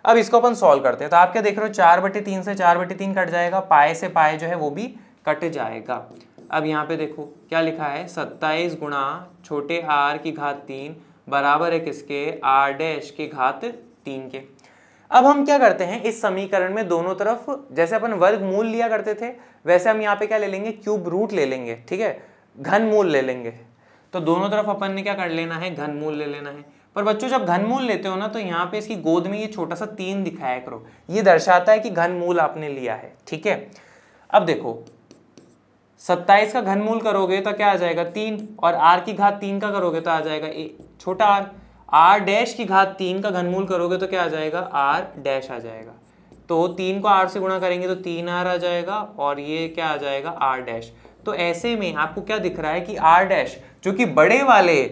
अब इसको अपन सॉल्व करते हैं। तो आप क्या देख रहे हो, 4/3 से 4/3 कट जाएगा, पाए से पाए जो है वो भी कट जाएगा। अब यहाँ पे देखो क्या लिखा है, 27 गुणा छोटे r की घात 3 बराबर है किसके, r डैश की घात 3 के। अब हम क्या करते हैं, इस समीकरण में दोनों तरफ जैसे अपन वर्गमूल लिया करते थे, वैसे हम यहाँ पे क्या ले लेंगे, क्यूब रूट ले लेंगे। ठीक है, घनमूल ले लेंगे। तो दोनों तरफ अपन ने क्या कर लेना है, घनमूल ले लेना है। पर बच्चों जब घनमूल लेते हो ना, तो यहाँ पे इसकी गोद में ये छोटा सा 3 दिखाया करो, ये दर्शाता है कि घनमूल आपने लिया है। ठीक है, अब देखो 27 का घनमूल करोगे तो क्या आ जाएगा, 3, और r की घात 3 का करोगे तो आ जाएगा छोटा r डैश की घात 3 का घनमूल करोगे तो क्या आ जाएगा, r डैश आ जाएगा। तो 3 को r से गुणा करेंगे तो 3r आ जाएगा, और ये क्या आ जाएगा, r डैश। तो ऐसे में आपको क्या दिख रहा है कि r डैश जो कि बड़े वाले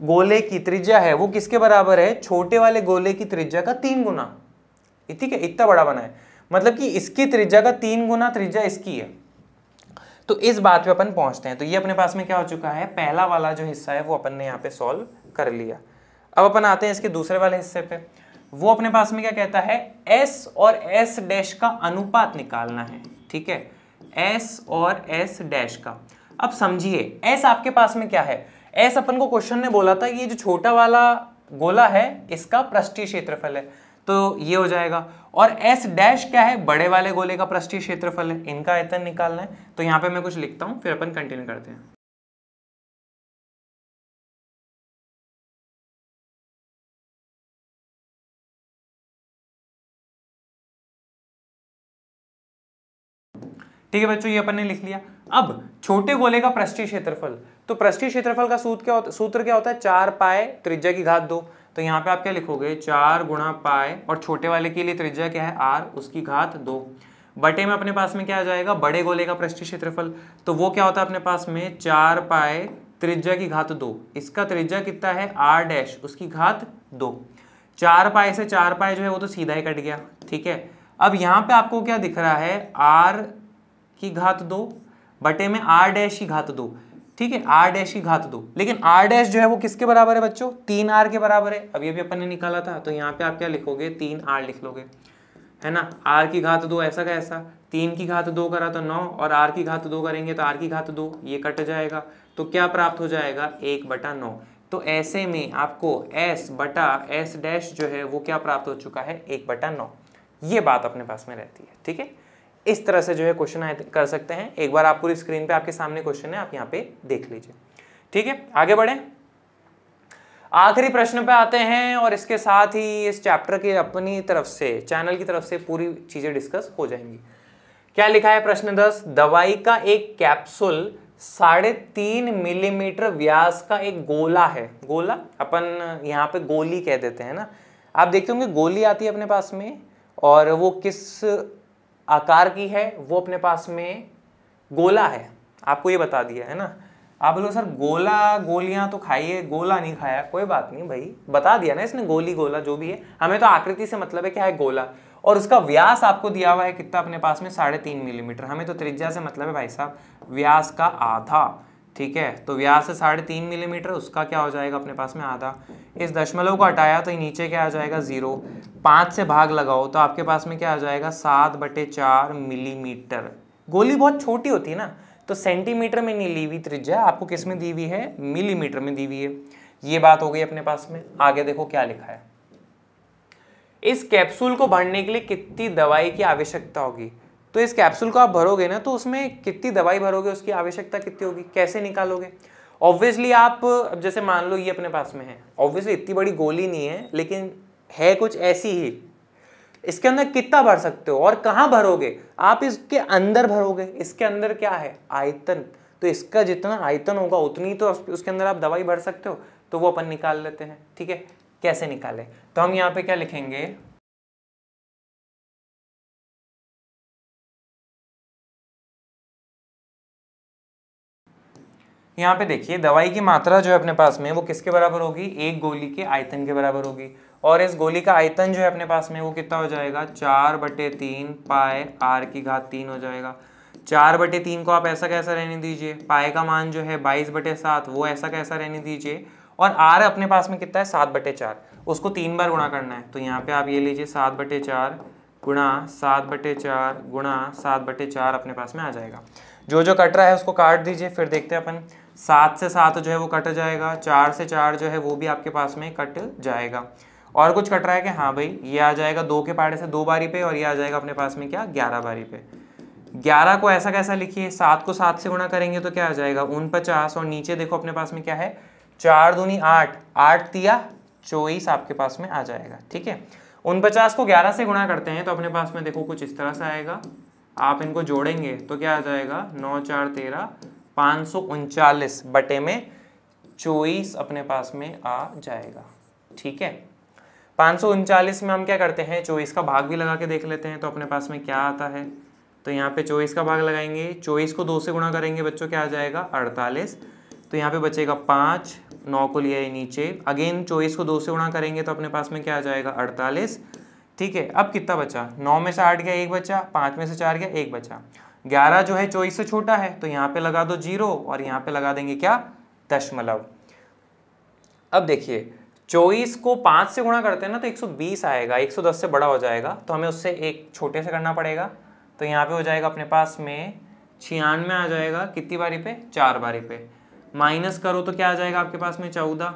गोले की त्रिज्या है वो किसके बराबर है, छोटे वाले गोले की त्रिज्या का 3 गुना। ठीक है, इतना बड़ा बना है, मतलब कि इसकी त्रिज्या का 3 गुना त्रिज्या इसकी है। तो इस बात पे अपन पहुंचते हैं। तो ये अपने पास में क्या हो चुका है, पहला वाला जो हिस्सा है वो अपन ने यहाँ पे सॉल्व कर लिया। अब अपन आते हैं इसके दूसरे वाले हिस्से पे। वो अपने पास में क्या कहता है, s और s डैश का अनुपात निकालना है। ठीक है, s और s डैश का। अब समझिए s आपके पास में क्या है, s अपन को क्वेश्चन ने बोला था ये जो छोटा वाला गोला है इसका पृष्ठीय क्षेत्रफल है, तो ये हो जाएगा। और s डैश क्या है, बड़े वाले गोले का पृष्ठीय क्षेत्रफल है, इनका आयतन निकालना है। तो यहाँ पे मैं कुछ लिखता हूँ, फिर अपन कंटिन्यू करते हैं। ठीक है बच्चों, ये अपन ने लिख लिया। अब छोटे गोले का पृष्ठीय क्षेत्रफल, तो पृष्ठीय क्षेत्रफल का सूत्र क्या होता है, 4 पाए त्रिज्या की घात 2। तो यहाँ पे आप क्या लिखोगे, 4 गुणा पाए, और छोटे वाले के लिए त्रिज्या क्या है, r, उसकी घात 2 बटे में अपने पास में क्या आ जाएगा, बड़े गोले का पृष्ठीय क्षेत्रफल। तो वो क्या होता है अपने पास में, 4 पाए त्रिज्या की घात 2, इसका त्रिज्या कितना है, r डैश, उसकी घात 2। 4 पाए से 4 पाए जो है वो तो सीधा ही कट गया। ठीक है, अब यहाँ पे आपको क्या दिख रहा है, r की घात 2 बटे में r डैश की घात 2। ठीक है, r डैश की घात 2, लेकिन r डैश जो है वो किसके बराबर है बच्चों, 3r के बराबर है। अब ये भी अपन ने निकाला था, तो यहाँ पे आप क्या लिखोगे, 3r लिख लोगे, है ना। r की घात 2 ऐसा का ऐसा, 3 की घात 2 करा तो 9, और r की घात 2 करेंगे तो r की घात 2, ये कट जाएगा, तो क्या प्राप्त हो जाएगा, 1/9। तो ऐसे में आपको s बटा s डैश जो है वो क्या प्राप्त हो चुका है, 1/9। ये बात अपने पास में रहती है, ठीक है। इस तरह से जो है क्वेश्चन कर सकते हैं। एक बार आप पूरी स्क्रीन पे आपके सामने क्वेश्चन है, आप यहाँ पे देख लीजिए, ठीक है। आगे बढ़े, आखिरी प्रश्न पे आते हैं, और इसके साथ ही इस चैप्टर के अपनी तरफ से, चैनल की तरफ से पूरी चीजें डिस्कस हो जाएंगी। क्या लिखा है प्रश्न 10, दवाई का एक कैप्सूल 3.5 मिलीमीटर व्यास का एक गोला है। गोला अपन यहाँ पे गोली कह देते हैं ना, आप देखते होंगे गोली आती है अपने पास में, और वो किस आकार की है, वो अपने पास में गोला है, आपको ये बता दिया है ना। आप बोलो सर गोला गोलियां तो खाइए, गोला नहीं खाया, कोई बात नहीं भाई, बता दिया ना इसने, गोली गोला जो भी है, हमें तो आकृति से मतलब है क्या है, गोला। और उसका व्यास आपको दिया हुआ है कितना अपने पास में, 3.5 मिलीमीटर। हमें तो त्रिज्या से मतलब है भाई साहब व्यास का आधा, ठीक है। तो व्यास है 3.5 मिलीमीटर, उसका क्या हो जाएगा अपने पास में आधा। इस दशमलव को हटाया तो नीचे क्या आ जाएगा, 0। 5 से भाग लगाओ तो आपके पास में क्या आ जाएगा, 7/4 मिलीमीटर। गोली बहुत छोटी होती है ना, तो सेंटीमीटर में नहीं ली हुई त्रिज्या, आपको किस में दी हुई है, मिलीमीटर में दी हुई है। ये बात हो गई अपने पास में। आगे देखो क्या लिखा है, इस कैप्सूल को भरने के लिए कितनी दवाई की आवश्यकता होगी। तो इस कैप्सूल को आप भरोगे ना, तो उसमें कितनी दवाई भरोगे, उसकी आवश्यकता कितनी होगी, कैसे निकालोगे। ऑब्वियसली आप अब जैसे मान लो ये अपने पास में है, ऑब्वियसली इतनी बड़ी गोली नहीं है, लेकिन है कुछ ऐसी ही, इसके अंदर कितना भर सकते हो और कहाँ भरोगे, आप इसके अंदर भरोगे। इसके अंदर क्या है, आयतन, तो इसका जितना आयतन होगा उतनी तो उसके अंदर आप दवाई भर सकते हो। तो वो अपन निकाल लेते हैं, ठीक है। कैसे निकाले, तो हम यहाँ पे क्या लिखेंगे, यहाँ पे देखिए दवाई की मात्रा जो है अपने पास में वो किसके बराबर होगी, एक गोली के आयतन के बराबर होगी। और इस गोली का आयतन जो है अपने पास में वो कितना हो जाएगा, 4/3 पाई r की घात 3 हो जाएगा। 4/3 को आप ऐसा कैसा रहने दीजिए, पाई का मान जो है 22/7 वो ऐसा कैसा रहने दीजिए, और r अपने पास में कितना है, 7/4, उसको 3 बार गुणा करना है। तो यहाँ पे आप ये लीजिए 7/4 गुणा 7/4 गुणा 7/4 अपने पास में आ जाएगा। जो जो कट रहा है उसको काट दीजिए, फिर देखते हैं अपन। 7 से 7 जो है वो कट जाएगा, 4 से 4 जो है वो भी आपके पास में कट जाएगा। और कुछ कट रहा है कि हाँ भाई, ये आ जाएगा 2 के पहाड़े से 2 बारी पे, और ये आ जाएगा अपने पास में क्या, 11 बारी पे। 11 को ऐसा कैसा लिखिए, 7 को 7 से गुणा करेंगे तो क्या आ जाएगा, 49। और नीचे देखो अपने पास में क्या है, 4 दूनी 8, 8 तिया 24 आपके पास में आ जाएगा, ठीक है। 49 को 11 से गुणा करते हैं तो अपने पास में देखो कुछ इस तरह से आएगा, आप इनको जोड़ेंगे तो क्या आ जाएगा, 9 4 13, 539 बटे में 24 अपने पास में आ जाएगा, ठीक है। 539 में हम क्या करते हैं, 24 का भाग भी लगा के देख लेते हैं, तो अपने पास में क्या आता है। तो यहाँ पे 24 का भाग लगाएंगे, 24 को 2 से गुणा करेंगे बच्चों, क्या आ जाएगा, 48। तो यहाँ पे बचेगा 5, 9 को लिया है नीचे, अगेन 24 को 2 से गुणा करेंगे तो अपने पास में क्या आ जाएगा, 48, ठीक है। अब कितना बचा, 9 में से 8 गया 1 बचा, 5 में से 4 गया 1 बचा। 11 जो है 24 से छोटा है, तो यहाँ पे लगा दो 0, और यहाँ पे लगा देंगे क्या, दशमलव। अब देखिए 24 को 5 से गुणा करते हैं ना तो 120 आएगा, 110 से बड़ा हो जाएगा, तो हमें उससे एक छोटे से करना पड़ेगा। तो यहाँ पे हो जाएगा अपने पास में 96 आ जाएगा, कितनी बारी पे, 4 बारी पे। माइनस करो तो क्या आ जाएगा आपके पास में, 14।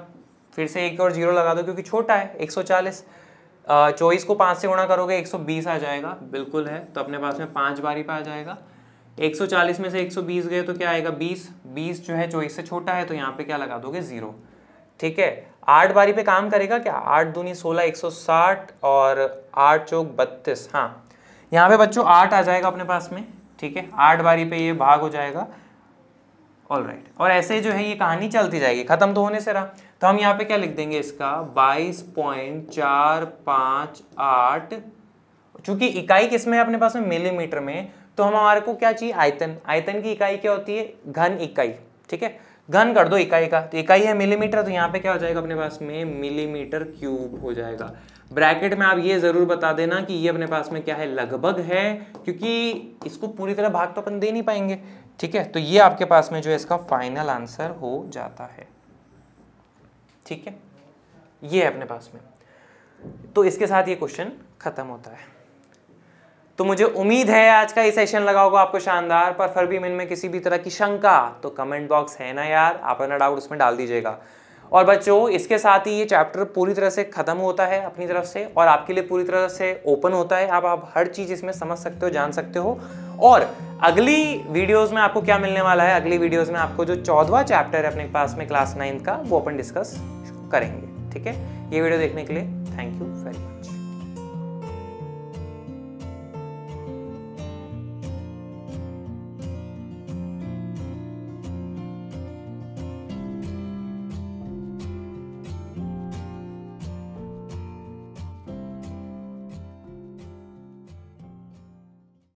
फिर से एक और 0 लगा दो क्योंकि छोटा है, 140। 24 को 5 से गुणा करोगे 120 आ जाएगा, बिल्कुल है, तो अपने पास में 5 बारी पे आ जाएगा। 140 में से 120 गए तो क्या आएगा, 20। 20 जो है 24 से छोटा है, तो यहाँ पे क्या लगा दोगे, 0, ठीक है। 8 बारी पे काम करेगा क्या, 8 दूनी 16, 160, और 8 चौक 32, हाँ यहाँ पे बच्चों 8 आ जाएगा अपने पास में, ठीक है। 8 बारी पे ये भाग हो जाएगा, ऑलराइट। और ऐसे जो है ये कहानी चलती जाएगी, खत्म तो होने से रहा। तो हम यहाँ पे क्या लिख देंगे इसका, 22.458। चूंकि इकाई किसमें है अपने पास में, मिलीमीटर में, तो हमारे को क्या चाहिए, आयतन। आयतन की इकाई क्या होती है, घन इकाई, ठीक है। घन कर दो इकाई का, तो इकाई है मिलीमीटर, तो यहाँ पे क्या हो जाएगा अपने पास में, मिलीमीटर क्यूब हो जाएगा। ब्रैकेट में आप ये जरूर बता देना कि ये अपने पास में क्या है, लगभग है, क्योंकि इसको पूरी तरह भाग तो अपन दे नहीं पाएंगे, ठीक है। तो ये आपके पास में जो है इसका फाइनल आंसर हो जाता है, ठीक है, ये है अपने पास में। तो इसके साथ ये क्वेश्चन खत्म होता है। तो मुझे उम्मीद है आज का ये सेशन लगा होगा आपको शानदार, पर फिर भी मन में किसी भी तरह की शंका तो कमेंट बॉक्स है ना यार, आप अपना डाउट उसमें डाल दीजिएगा। और बच्चों इसके साथ ही ये चैप्टर पूरी तरह से खत्म होता है अपनी तरफ से, और आपके लिए पूरी तरह से ओपन होता है। आप हर चीज इसमें समझ सकते हो, जान सकते हो। और अगली वीडियोस में आपको क्या मिलने वाला है, अगली वीडियोस में आपको जो 14वां चैप्टर है अपने पास में क्लास 9 का, वो अपन डिस्कस करेंगे, ठीक है। ये वीडियो देखने के लिए थैंक यू वेरी मच।